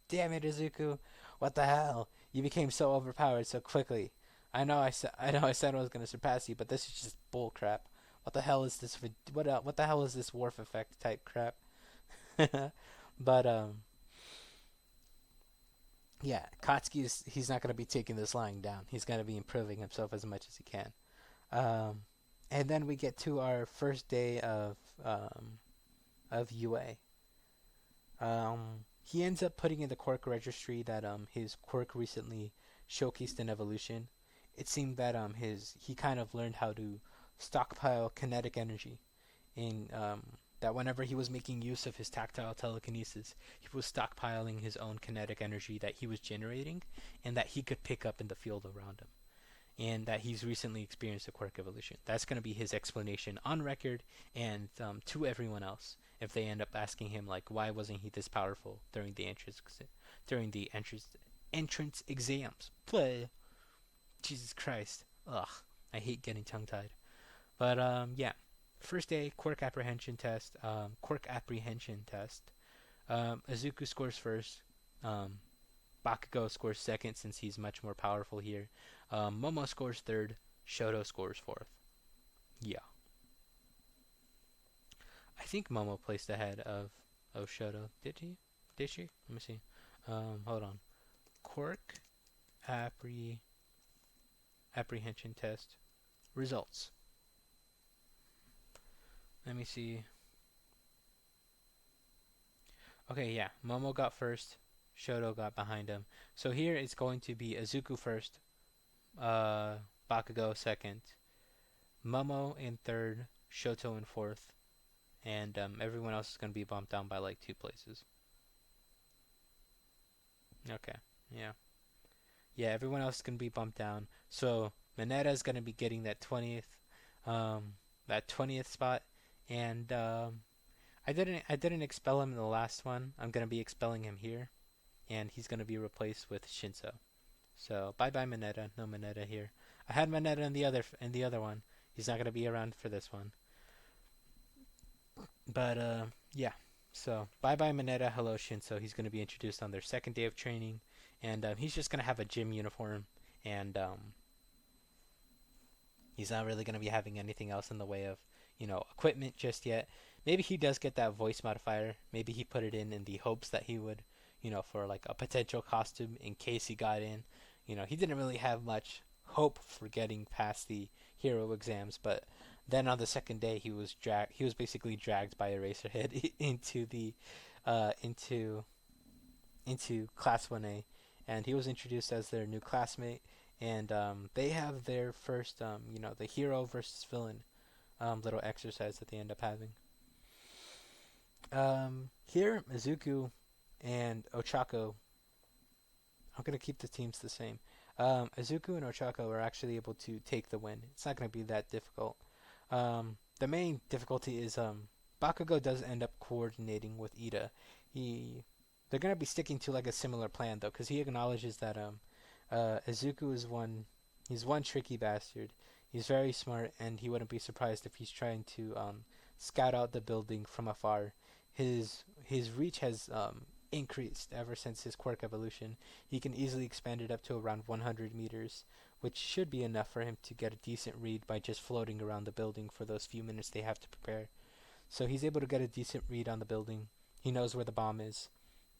S1: damn it, Izuku, what the hell? You became so overpowered so quickly. I know I said I was gonna surpass you, but this is just bull crap. What the hell is this? What the hell is this Wharf effect type crap? But yeah, Katsuki is he's not gonna be taking this lying down. He's gonna be improving himself as much as he can. Um, and then we get to our first day of UA. He ends up putting in the Quirk registry that his Quirk recently showcased in Evolution. It seemed that he kind of learned how to stockpile kinetic energy in that whenever he was making use of his tactile telekinesis, he was stockpiling his own kinetic energy that he was generating and that he could pick up in the field around him. And that he's recently experienced a Quirk evolution. That's going to be his explanation on record and to everyone else. If they end up asking him like, why wasn't he this powerful during the entrance exams? Play. Jesus Christ. Ugh. I hate getting tongue tied. But yeah. First day Quirk apprehension test. Izuku scores first. Um, Bakugo scores second since he's much more powerful here. Momo scores third. Shoto scores fourth. Yeah. I I think Momo placed ahead of Shoto. Did he? Did she? Let me see. Hold on. Quirk appre- apprehension test results. Let me see. Okay, yeah. Momo got first. Shoto got behind him. So here it's going to be Izuku first, uh, Bakugo second, Momo in third, Shoto in fourth, and everyone else is going to be bumped down by like 2 places. Okay, yeah. Yeah, everyone else is going to be bumped down. So Mineta is going to be getting um, that 20th spot, and I didn't expel him in the last one. I'm going to be expelling him here, and he's going to be replaced with Shinso. So bye bye Mineta. No Mineta here. I had Mineta in the other one. He's not gonna be around for this one. But yeah. So bye bye Mineta. Hello Shinso. He's gonna be introduced on their second day of training, and he's just gonna have a gym uniform, and he's not really gonna be having anything else in the way of equipment just yet. Maybe he does get that voice modifier. Maybe he put it in the hopes that he would, for like a potential costume in case he got in. He didn't really have much hope for getting past the hero exams, but then on the second day he was dragged. He was basically dragged by Eraserhead into the uh, into into Class 1A, and he was introduced as their new classmate. And they have their first, the hero versus villain little exercise that they end up having. Here, Mizuku and Ochako, I'm going to keep the teams the same. Izuku and Ochako are actually able to take the win. It's not going to be that difficult. The main difficulty is Bakugo does end up coordinating with Ida. He They're going to be sticking to like a similar plan though, because he acknowledges that Izuku is he's one tricky bastard. He's very smart, and he wouldn't be surprised if he's trying to scout out the building from afar. His reach has increased ever since his quirk evolution. He can easily expand it up to around 100 meters, which should be enough for him to get a decent read by just floating around the building for those few minutes they have to prepare. So he's able to get a decent read on the building. He knows where the bomb is,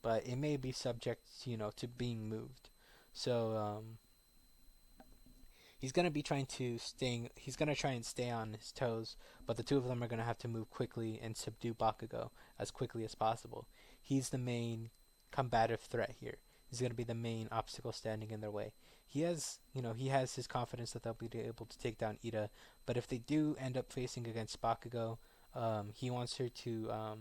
S1: but it may be subject, to being moved. So he's gonna be trying to staying. He's gonna try and stay on his toes, but the two of them are gonna have to move quickly and subdue Bakugo as quickly as possible. He's the main combative threat here. He's gonna be the main obstacle standing in their way. He has his confidence that they'll be able to take down Ida, but if they do end up facing against Bakugo, he wants her to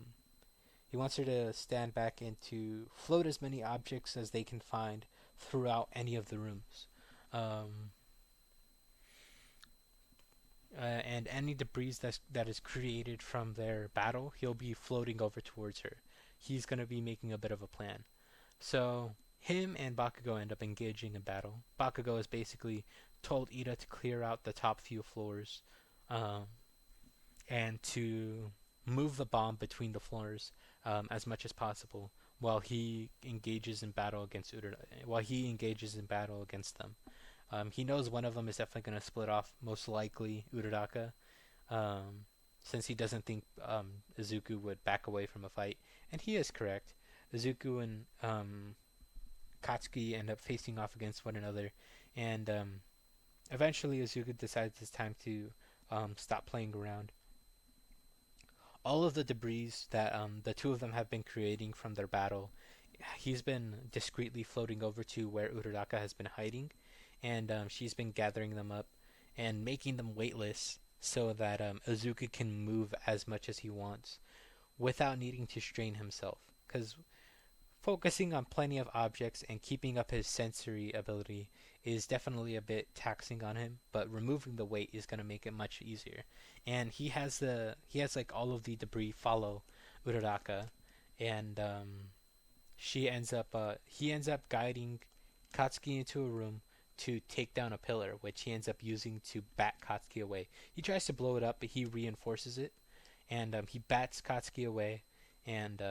S1: stand back and to float as many objects as they can find throughout any of the rooms. Um, and any debris that is created from their battle, he'll be floating over towards her. He's gonna be making a bit of a plan. So him and Bakugo end up engaging in battle. Bakugo has basically told Ida to clear out the top few floors, um, and to move the bomb between the floors as much as possible while he engages in battle against them. He knows one of them is definitely going to split off, most likely Uraraka, um, since he doesn't think Izuku would back away from a fight. And he is correct. Izuku and Katsuki end up facing off against one another, and eventually Izuku decides it's time to stop playing around. All of the debris that the two of them have been creating from their battle, he's been discreetly floating over to where Uraraka has been hiding, and she's been gathering them up and making them weightless so that Izuku can move as much as he wants without needing to strain himself. Because focusing on plenty of objects and keeping up his sensory ability is definitely a bit taxing on him, but removing the weight is going to make it much easier. And he has like all of the debris follow Uraraka, and he ends up guiding Katsuki into a room to take down a pillar, which he ends up using to bat Katsuki away. He tries to blow it up, but he reinforces it, and he bats Katsuki away, and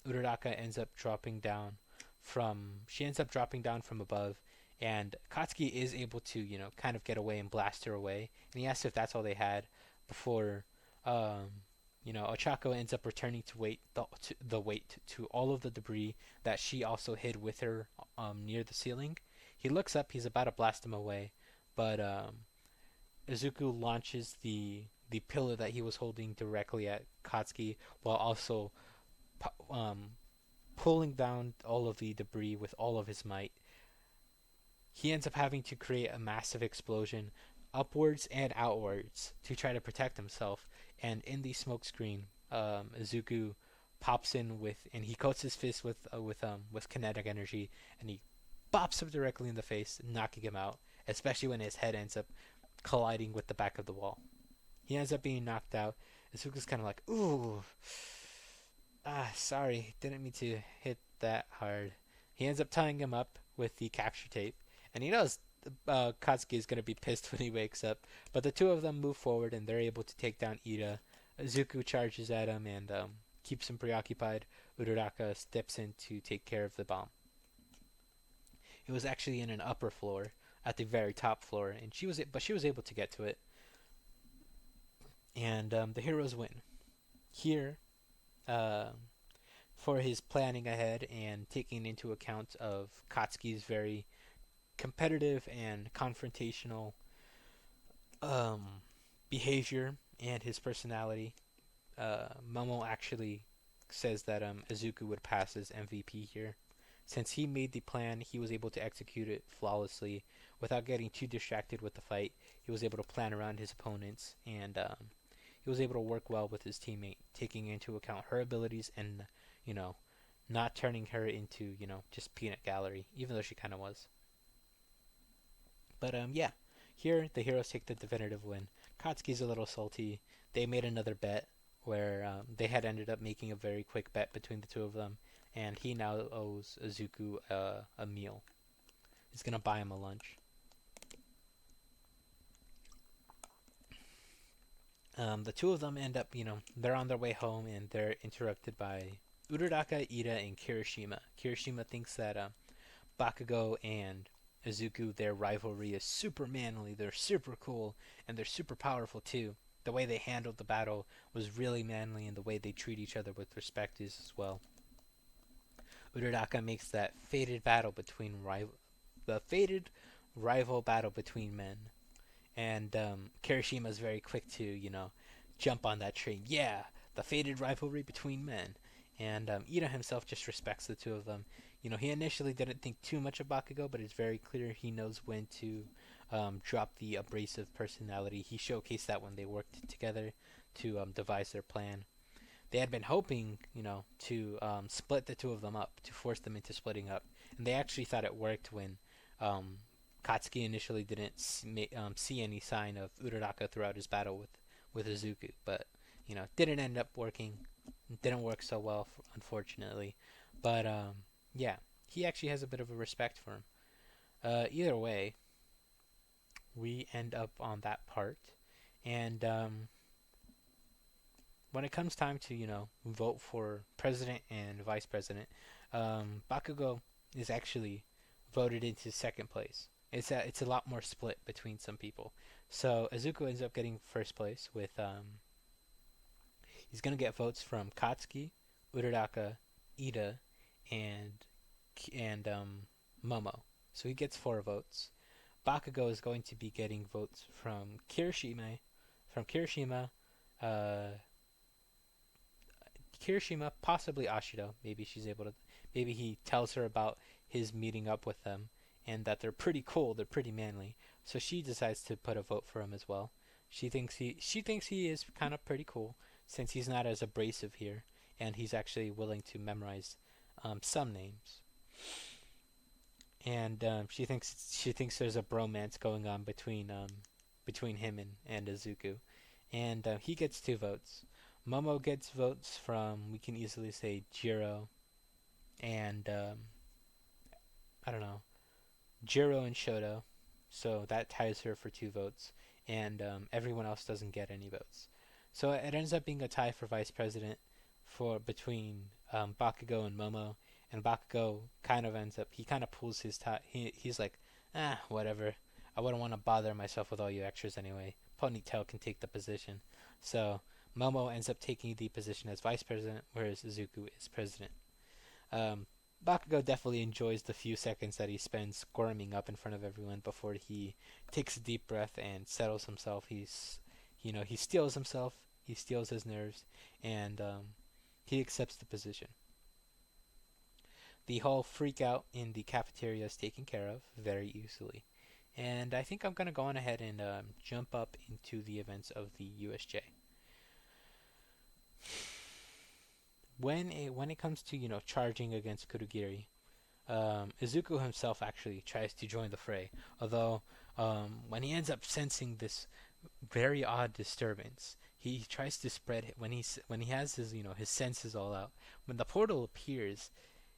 S1: Uraraka ends up dropping down from above, and Katsuki is able to kind of get away and blast her away. And he asks if that's all they had before um, Ochako ends up returning the weight to all of the debris that she also hid with her near the ceiling. He looks up, he's about to blast him away, but Izuku launches the pillar that he was holding directly at Katsuki while also um, pulling down all of the debris with all of his might. He ends up having to create a massive explosion upwards and outwards to try to protect himself. And in the smoke screen, Izuku pops in and he coats his fist with kinetic energy, and he bops him directly in the face, knocking him out. Especially when his head ends up colliding with the back of the wall. He ends up being knocked out. Izuku's kind of like, ooh, sorry, didn't mean to hit that hard. He ends up tying him up with the capture tape, and he knows Katsuki is going to be pissed when he wakes up. But the two of them move forward, and they're able to take down Ida. Izuku charges at him and keeps him preoccupied. Uraraka steps in to take care of the bomb. It was actually in an upper floor, at the very top floor, and she was able to get to it. And the heroes win. Here, for his planning ahead and taking into account of Katsuki's very competitive and confrontational um, behavior and his personality, Momo actually says that Izuku would pass as MVP here. Since he made the plan, he was able to execute it flawlessly without getting too distracted with the fight. He was able to plan around his opponents, and he was able to work well with his teammate, taking into account her abilities and, not turning her into, just peanut gallery, even though she kind of was. But yeah, here the heroes take the definitive win. Katsuki's a little salty. They made another bet where they had ended up making a very quick bet between the two of them, and he now owes Izuku a meal. He's gonna buy him a lunch. The two of them end up, they're on their way home and they're interrupted by Uraraka, Ida, and Kirishima. Kirishima thinks that Bakugo and Izuku, their rivalry is super manly, they're super cool, and they're super powerful too. The way they handled the battle was really manly, and the way they treat each other with respect is as well. Uraraka makes that the fated rival battle between men, and Kirishima is very quick to jump on that train. Yeah, the fated rivalry between men. And Ida himself just respects the two of them. He initially didn't think too much of Bakugo, but it's very clear he knows when to drop the abrasive personality. He showcased that when they worked together to devise their plan. They had been hoping, to split the two of them up, to force them into splitting up. And they actually thought it worked when Katsuki initially didn't see any sign of Uraraka throughout his battle with Izuku. But, didn't end up working. It didn't work so well, unfortunately. But, yeah, he actually has a bit of a respect for him. Either way, we end up on that part. And when it comes time to, vote for president and vice president, Bakugo is actually voted into second place. It's a lot more split between some people. So Izuku ends up getting first place with he's gonna get votes from Katsuki, Uraraka, Ida, and Momo. So he gets 4 votes. Bakugo is going to be getting votes from Kirishima, uh, possibly Ashido. Maybe he tells her about his meeting up with them and that they're pretty cool, they're pretty manly. So she decides to put a vote for him as well. She thinks he is kind of pretty cool since he's not as abrasive here, and he's actually willing to memorize some names. And she thinks there's a bromance going on between him and Izuku, and he gets 2 votes. Momo gets votes from, we can easily say, Jiro and I don't know, Jiro and Shoto. So that ties her for 2 votes, and everyone else doesn't get any votes. So it ends up being a tie for vice president between Bakugo and Momo, and Bakugo he kind of pulls his tie. He's like, whatever. I wouldn't want to bother myself with all you extras anyway. Ponytail can take the position. So Momo ends up taking the position as vice president, whereas Izuku is president. Um, Bakugo definitely enjoys the few seconds that he spends squirming up in front of everyone before he takes a deep breath and settles himself. He steels himself, he steels his nerves, and he accepts the position. The whole freak out in the cafeteria is taken care of very easily. And I think I'm going to go on ahead and jump up into the events of the USJ. When it comes to charging against Kurogiri, Izuku himself actually tries to join the fray. Although when he ends up sensing this very odd disturbance, he tries to spread it when he has his his senses all out. When the portal appears,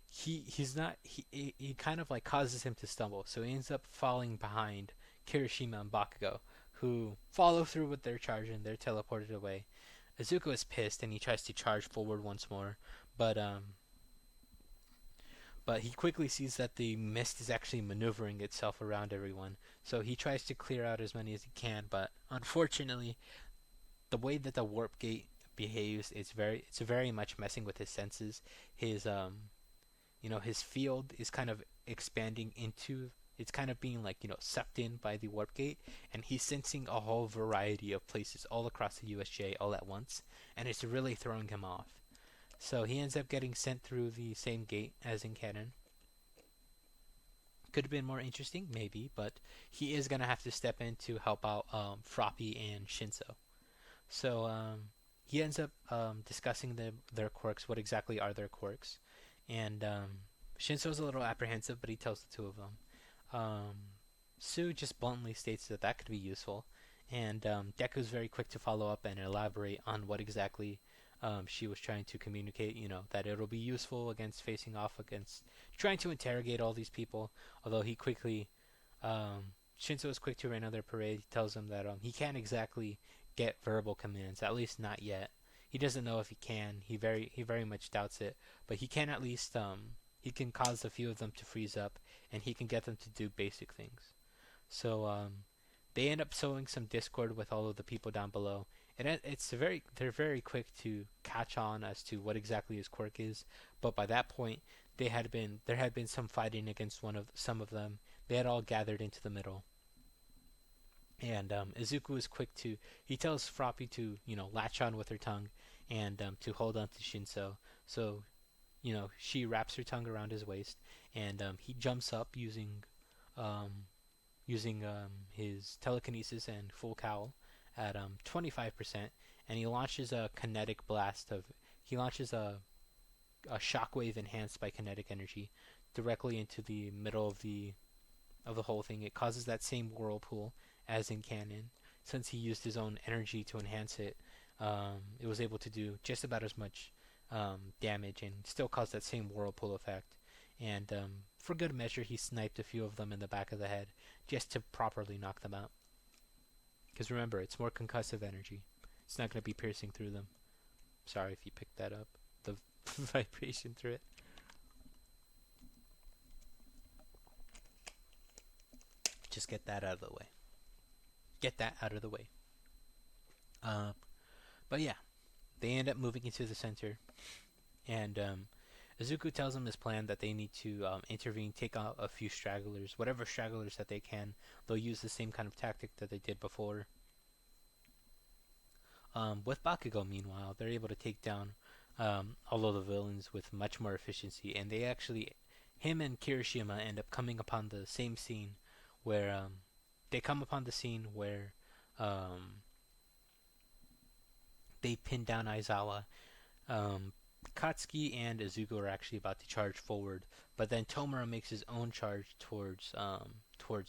S1: he's not he kind of like causes him to stumble, so he ends up falling behind Kirishima and Bakugo, who follow through with their charge and they're teleported away. Izuku is pissed and he tries to charge forward once more, but he quickly sees that the mist is actually maneuvering itself around everyone, so he tries to clear out as many as he can. But unfortunately, the way that the warp gate behaves, it's very much messing with his senses. His field is kind of expanding into it's kind of being like sucked in by the warp gate, and he's sensing a whole variety of places all across the USJ all at once, and it's really throwing him off. So he ends up getting sent through the same gate as in canon. Could have been more interesting, maybe, but he is gonna have to step in to help out Froppy and Shinso. So he ends up discussing their quirks. What exactly are their quirks? And Shinso's a little apprehensive, but he tells the two of them. Um, Sue just bluntly states that that could be useful, and Deku's very quick to follow up and elaborate on what exactly she was trying to communicate. That it'll be useful against facing off against trying to interrogate all these people. Although Shinso is quick to rain on their parade. He tells them that he can't exactly get verbal commands, at least not yet. He doesn't know if he can. He very much doubts it, but he can at least he can cause a few of them to freeze up, and he can get them to do basic things. So they end up sowing some discord with all of the people down below, and they're very quick to catch on as to what exactly his quirk is. But by that point, there had been some fighting against some of them. They had all gathered into the middle, and Izuku is quick to he tells Froppy to latch on with her tongue, and to hold on to Shinso. So she wraps her tongue around his waist, and he jumps up um, using his telekinesis and full cowl at 25%, and he launches a shockwave enhanced by kinetic energy directly into the middle of the whole thing. It causes that same whirlpool as in canon. Since he used his own energy to enhance it, it was able to do just about as much damage and still cause that same whirlpool effect. And for good measure, he sniped a few of them in the back of the head just to properly knock them out. Because remember, it's more concussive energy. It's not going to be piercing through them. Sorry if you picked that up. The vibration through it. Just get that out of the way. Get that out of the way. But yeah, they end up moving into the center, and Izuku tells them his plan that they need to intervene, take out a few stragglers, whatever stragglers that they can. They'll use the same kind of tactic that they did before. With Bakugo, meanwhile, they're able to take down all of the villains with much more efficiency, and him and Kirishima end up coming upon the same scene where um, they pin down Aizawa. Katsuki and Izuku are actually about to charge forward, but then Tomura makes his own charge towards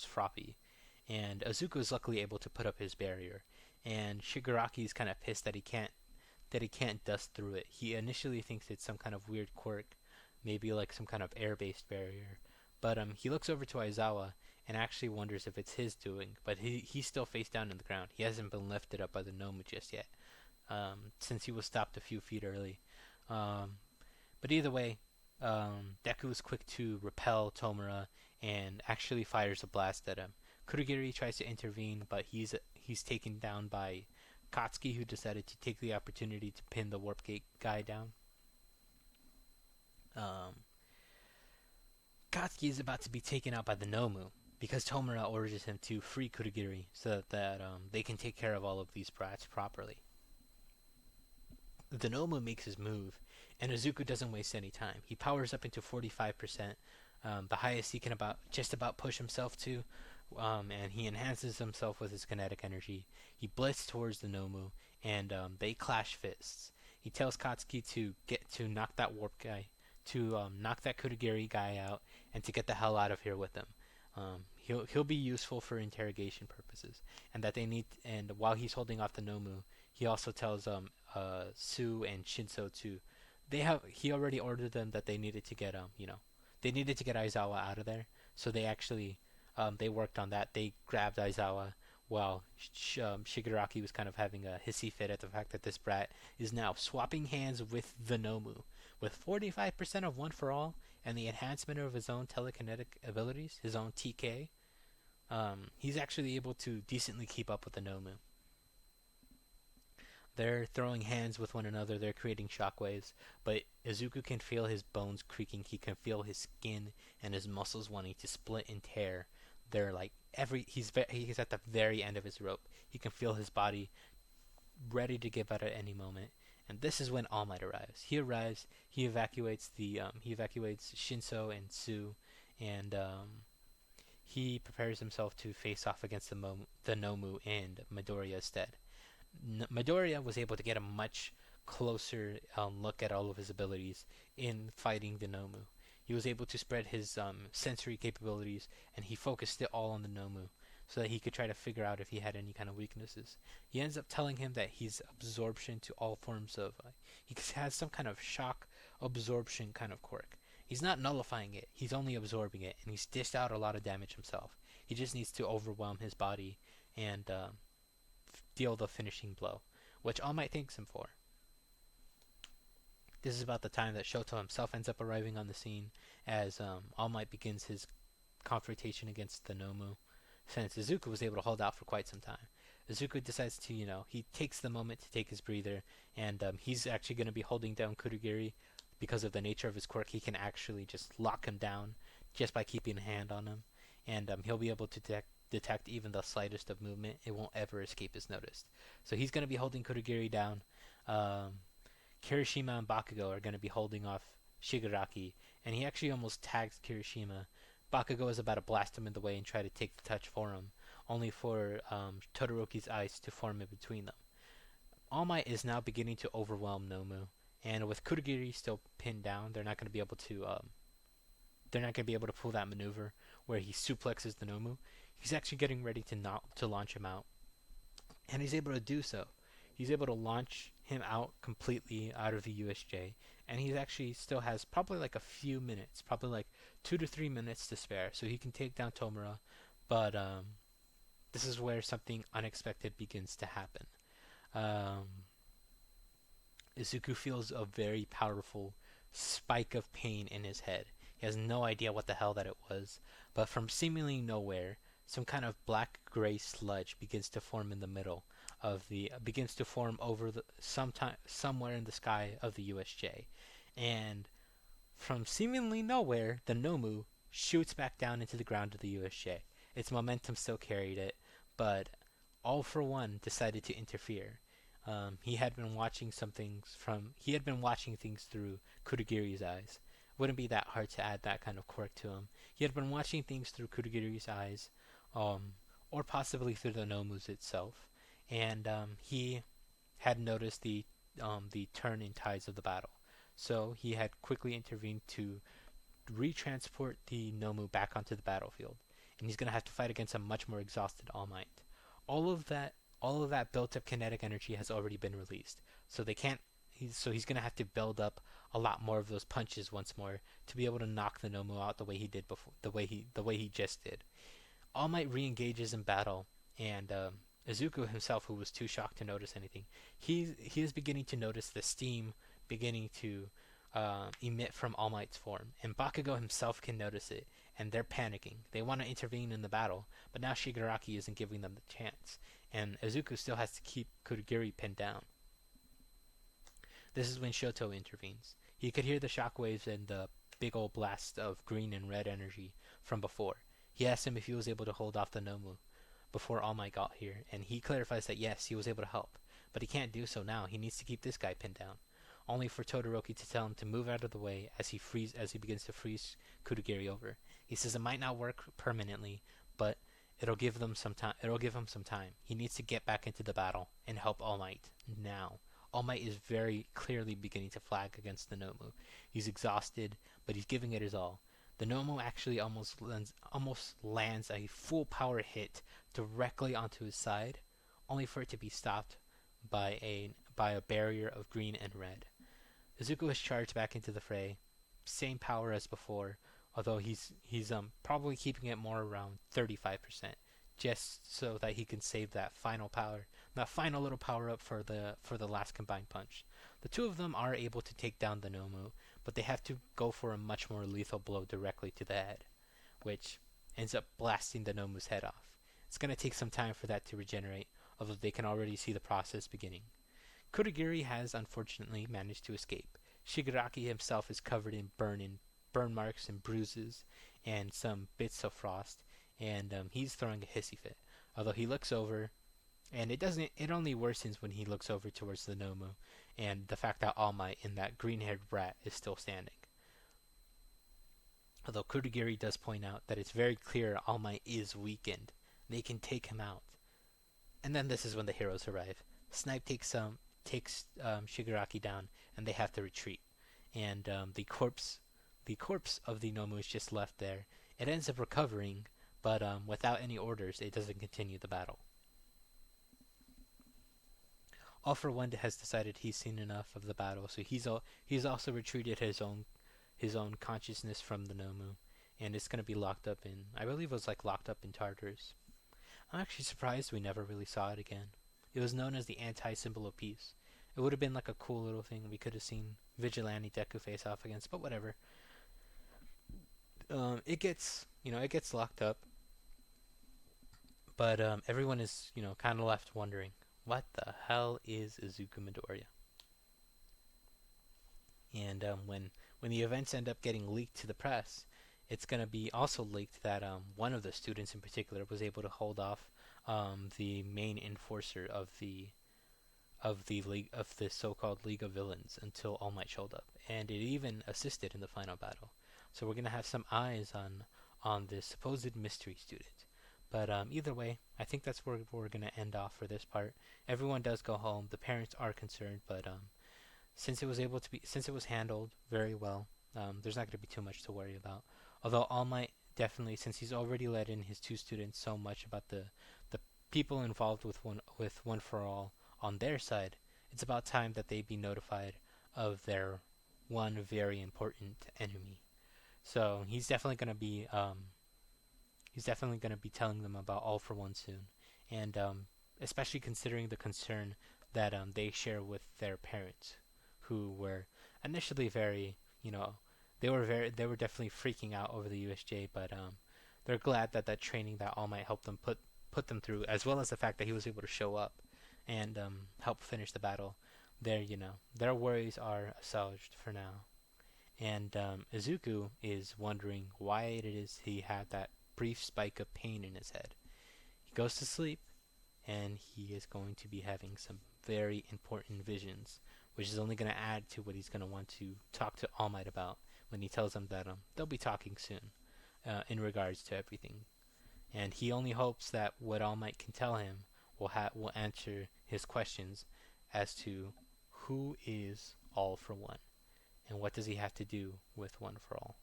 S1: Froppy, and Izuku is luckily able to put up his barrier. And Shigaraki is kind of pissed that he can't dust through it. He initially thinks it's some kind of weird quirk, maybe like some kind of air-based barrier. But he looks over to Aizawa and actually wonders if it's his doing. But he's still face down in the ground. He hasn't been lifted up by the gnome just yet, since he was stopped a few feet early. But either way, Deku is quick to repel Tomura and actually fires a blast at him. Kurogiri tries to intervene, but he's taken down by Katsuki, who decided to take the opportunity to pin the Warp Gate guy down. Um, Katsuki is about to be taken out by the Nomu because Tomura orders him to free Kurogiri so that they can take care of all of these brats properly. The Nomu makes his move, and Izuku doesn't waste any time. He powers up into 45%, the highest he can just about push himself to, and he enhances himself with his kinetic energy. He blitzes towards the Nomu, and they clash fists. He tells Katsuki to knock that warp guy, to knock that Kurogiri guy out, and to get the hell out of here with him. He'll be useful for interrogation purposes, and that they need. And while he's holding off the Nomu, he also tells Sue and Shinso to. He already ordered them that they needed to get they needed to get Aizawa out of there. So they actually they worked on that. They grabbed Aizawa while Shigaraki was kind of having a hissy fit at the fact that this brat is now swapping hands with the Nomu. With 45% of One for All and the enhancement of his own telekinetic abilities, his own TK, he's actually able to decently keep up with the Nomu. They're throwing hands with one another, they're creating shockwaves, but Izuku can feel his bones creaking, he can feel his skin and his muscles wanting to split and tear. They're like he's at the very end of his rope. He can feel his body ready to give out at any moment. And this is when All Might arrives. He arrives, he evacuates Shinso and Sue, and he prepares himself to face off against the Nomu and Midoriya instead. Midoriya was able to get a much closer look at all of his abilities in fighting the Nomu. He was able to spread his sensory capabilities, and he focused it all on the Nomu so that he could try to figure out if he had any kind of weaknesses. He ends up telling him that he's absorption to all forms of... he has some kind of shock absorption kind of quirk. He's not nullifying it, he's only absorbing it, and he's dished out a lot of damage himself. He just needs to overwhelm his body and deal the finishing blow, which All Might thanks him for. This is about the time that Shoto himself ends up arriving on the scene as All Might begins his confrontation against the Nomu, since Izuku was able to hold out for quite some time. Izuku decides to, he takes the moment to take his breather, and he's actually going to be holding down Kurogiri because of the nature of his quirk. He can actually just lock him down just by keeping a hand on him, and he'll be able to detect even the slightest of movement. It won't ever escape his notice. So he's going to be holding Kurogiri down. Kirishima and Bakugo are going to be holding off Shigaraki, and he actually almost tags Kirishima. Bakugo is about to blast him in the way and try to take the touch for him, only for Todoroki's ice to form in between them. All Might is now beginning to overwhelm Nomu, and with Kurogiri still pinned down, they're not going to be able to pull that maneuver where he suplexes the Nomu. He's actually getting ready to launch him out, and he's able to do so. He's able to launch him out completely out of the USJ, and he actually still has probably like a few minutes, probably like 2 to 3 minutes to spare, so he can take down Tomura. But this is where something unexpected begins to happen. Izuku feels a very powerful spike of pain in his head. He has no idea what the hell that it was, but from seemingly nowhere, some kind of black-gray sludge begins to form in the middle begins to form over somewhere in the sky of the USJ, and from seemingly nowhere, the Nomu shoots back down into the ground of the USJ. Its momentum still carried it, but All for One decided to interfere. He had been watching things through Kurogiri's eyes. Wouldn't be that hard to add that kind of quirk to him. He had been watching things through Kurogiri's eyes, or possibly through the Nomu's itself, and he had noticed the turn in tides of the battle. So he had quickly intervened to retransport the Nomu back onto the battlefield, and he's going to have to fight against a much more exhausted All Might. All of that built-up kinetic energy has already been released, so he's going to have to build up a lot more of those punches once more to be able to knock the Nomu out the way he did before, the way he just did. All Might re-engages in battle, and Izuku himself, who was too shocked to notice anything, he is beginning to notice the steam beginning to emit from All Might's form, and Bakugo himself can notice it, and they're panicking. They want to intervene in the battle, but now Shigaraki isn't giving them the chance, and Izuku still has to keep Kurogiri pinned down. This is when Shoto intervenes. He could hear the shockwaves and the big old blast of green and red energy from before. He asked him if he was able to hold off the Nomu before All Might got here, and he clarifies that yes, he was able to help. But he can't do so now. He needs to keep this guy pinned down. Only for Todoroki to tell him to move out of the way as he begins to freeze Kurogiri over. He says it might not work permanently, but it'll give them some time. It'll give him some time. He needs to get back into the battle and help All Might now. All Might is very clearly beginning to flag against the Nomu. He's exhausted, but he's giving it his all. The Nomu actually almost lands a full power hit directly onto his side, only for it to be stopped by a barrier of green and red. Izuku has charged back into the fray, same power as before, although he's probably keeping it more around 35%, just so that he can save that final power, that final little power up for the last combined punch. The two of them are able to take down the Nomu, but they have to go for a much more lethal blow directly to the head, which ends up blasting the Nomu's head off. It's going to take some time for that to regenerate, although they can already see the process beginning. Kurogiri has unfortunately managed to escape. Shigaraki himself is covered in burn marks and bruises and some bits of frost, and he's throwing a hissy fit. Although he looks over, and it only worsens when he looks over towards the Nomu, and the fact that All Might and that green-haired rat is still standing. Although Kurogiri does point out that it's very clear All Might is weakened. They can take him out. And then this is when the heroes arrive. Snipe takes Shigaraki down, and they have to retreat. And the corpse of the Nomu is just left there. It ends up recovering, but without any orders, it doesn't continue the battle. All for One has decided he's seen enough of the battle, so he's also retreated his own consciousness from the Nomu, and it's going to be locked up in, I believe it was locked up in Tartarus. I'm actually surprised we never really saw it again. It was known as the anti-symbol of peace. It would have been like a cool little thing we could have seen Vigilante Deku face off against, but whatever. It gets locked up, but everyone is kind of left wondering, what the hell is Izuku Midoriya? And when the events end up getting leaked to the press, it's going to be also leaked that one of the students in particular was able to hold off the main enforcer of the so-called League of Villains until All Might showed up, and it even assisted in the final battle. So we're going to have some eyes on this supposed mystery student. But either way, I think that's where we're going to end off for this part. Everyone does go home. The parents are concerned, but since it was handled very well, there's not going to be too much to worry about. Although All Might definitely, since he's already let in his two students so much about the people involved with One for All on their side, it's about time that they be notified of their one very important enemy. So he's definitely going to be telling them about All for One soon, and especially considering the concern that they share with their parents, who were initially very, they were definitely freaking out over the USJ, but they're glad that training that All Might helped them put them through, as well as the fact that he was able to show up and help finish the battle. Their worries are assuaged for now. And Izuku is wondering why it is he had that brief spike of pain in his head. He goes to sleep, and he is going to be having some very important visions, which is only going to add to what he's going to want to talk to All Might about when he tells him that they'll be talking soon in regards to everything. And he only hopes that what All Might can tell him will answer his questions as to who is All for One, and what does he have to do with One for All.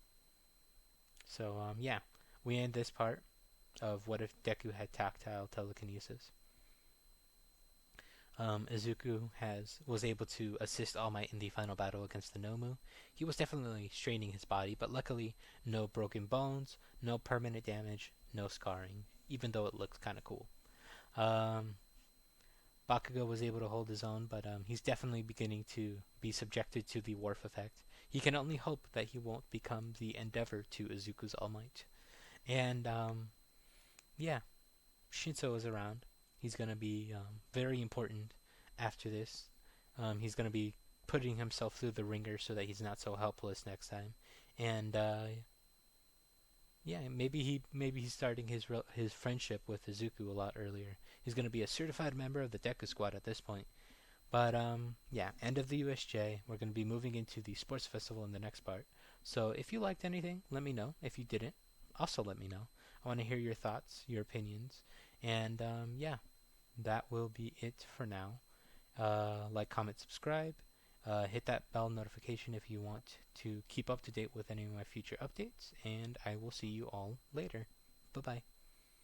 S1: So we end this part of what if Deku had tactile telekinesis. Izuku was able to assist All Might in the final battle against the Nomu. He was definitely straining his body, but luckily no broken bones, no permanent damage, no scarring, even though it looks kind of cool. Bakugo was able to hold his own, but he's definitely beginning to be subjected to the Wharf effect. He can only hope that he won't become the endeavor to Izuku's All Might. And Shinso is around. He's going to be very important after this. He's going to be putting himself through the ringer so that he's not so helpless next time. And yeah, maybe he's starting his friendship with Izuku a lot earlier. He's going to be a certified member of the Deku squad at this point. But yeah, end of the USJ. We're going to be moving into the sports festival in the next part. So if you liked anything, let me know. If you didn't, also let me know. I want to hear your thoughts, your opinions, and yeah, that will be it for now. Like, comment, subscribe. Hit that bell notification if you want to keep up to date with any of my future updates, and I will see you all later. Bye bye.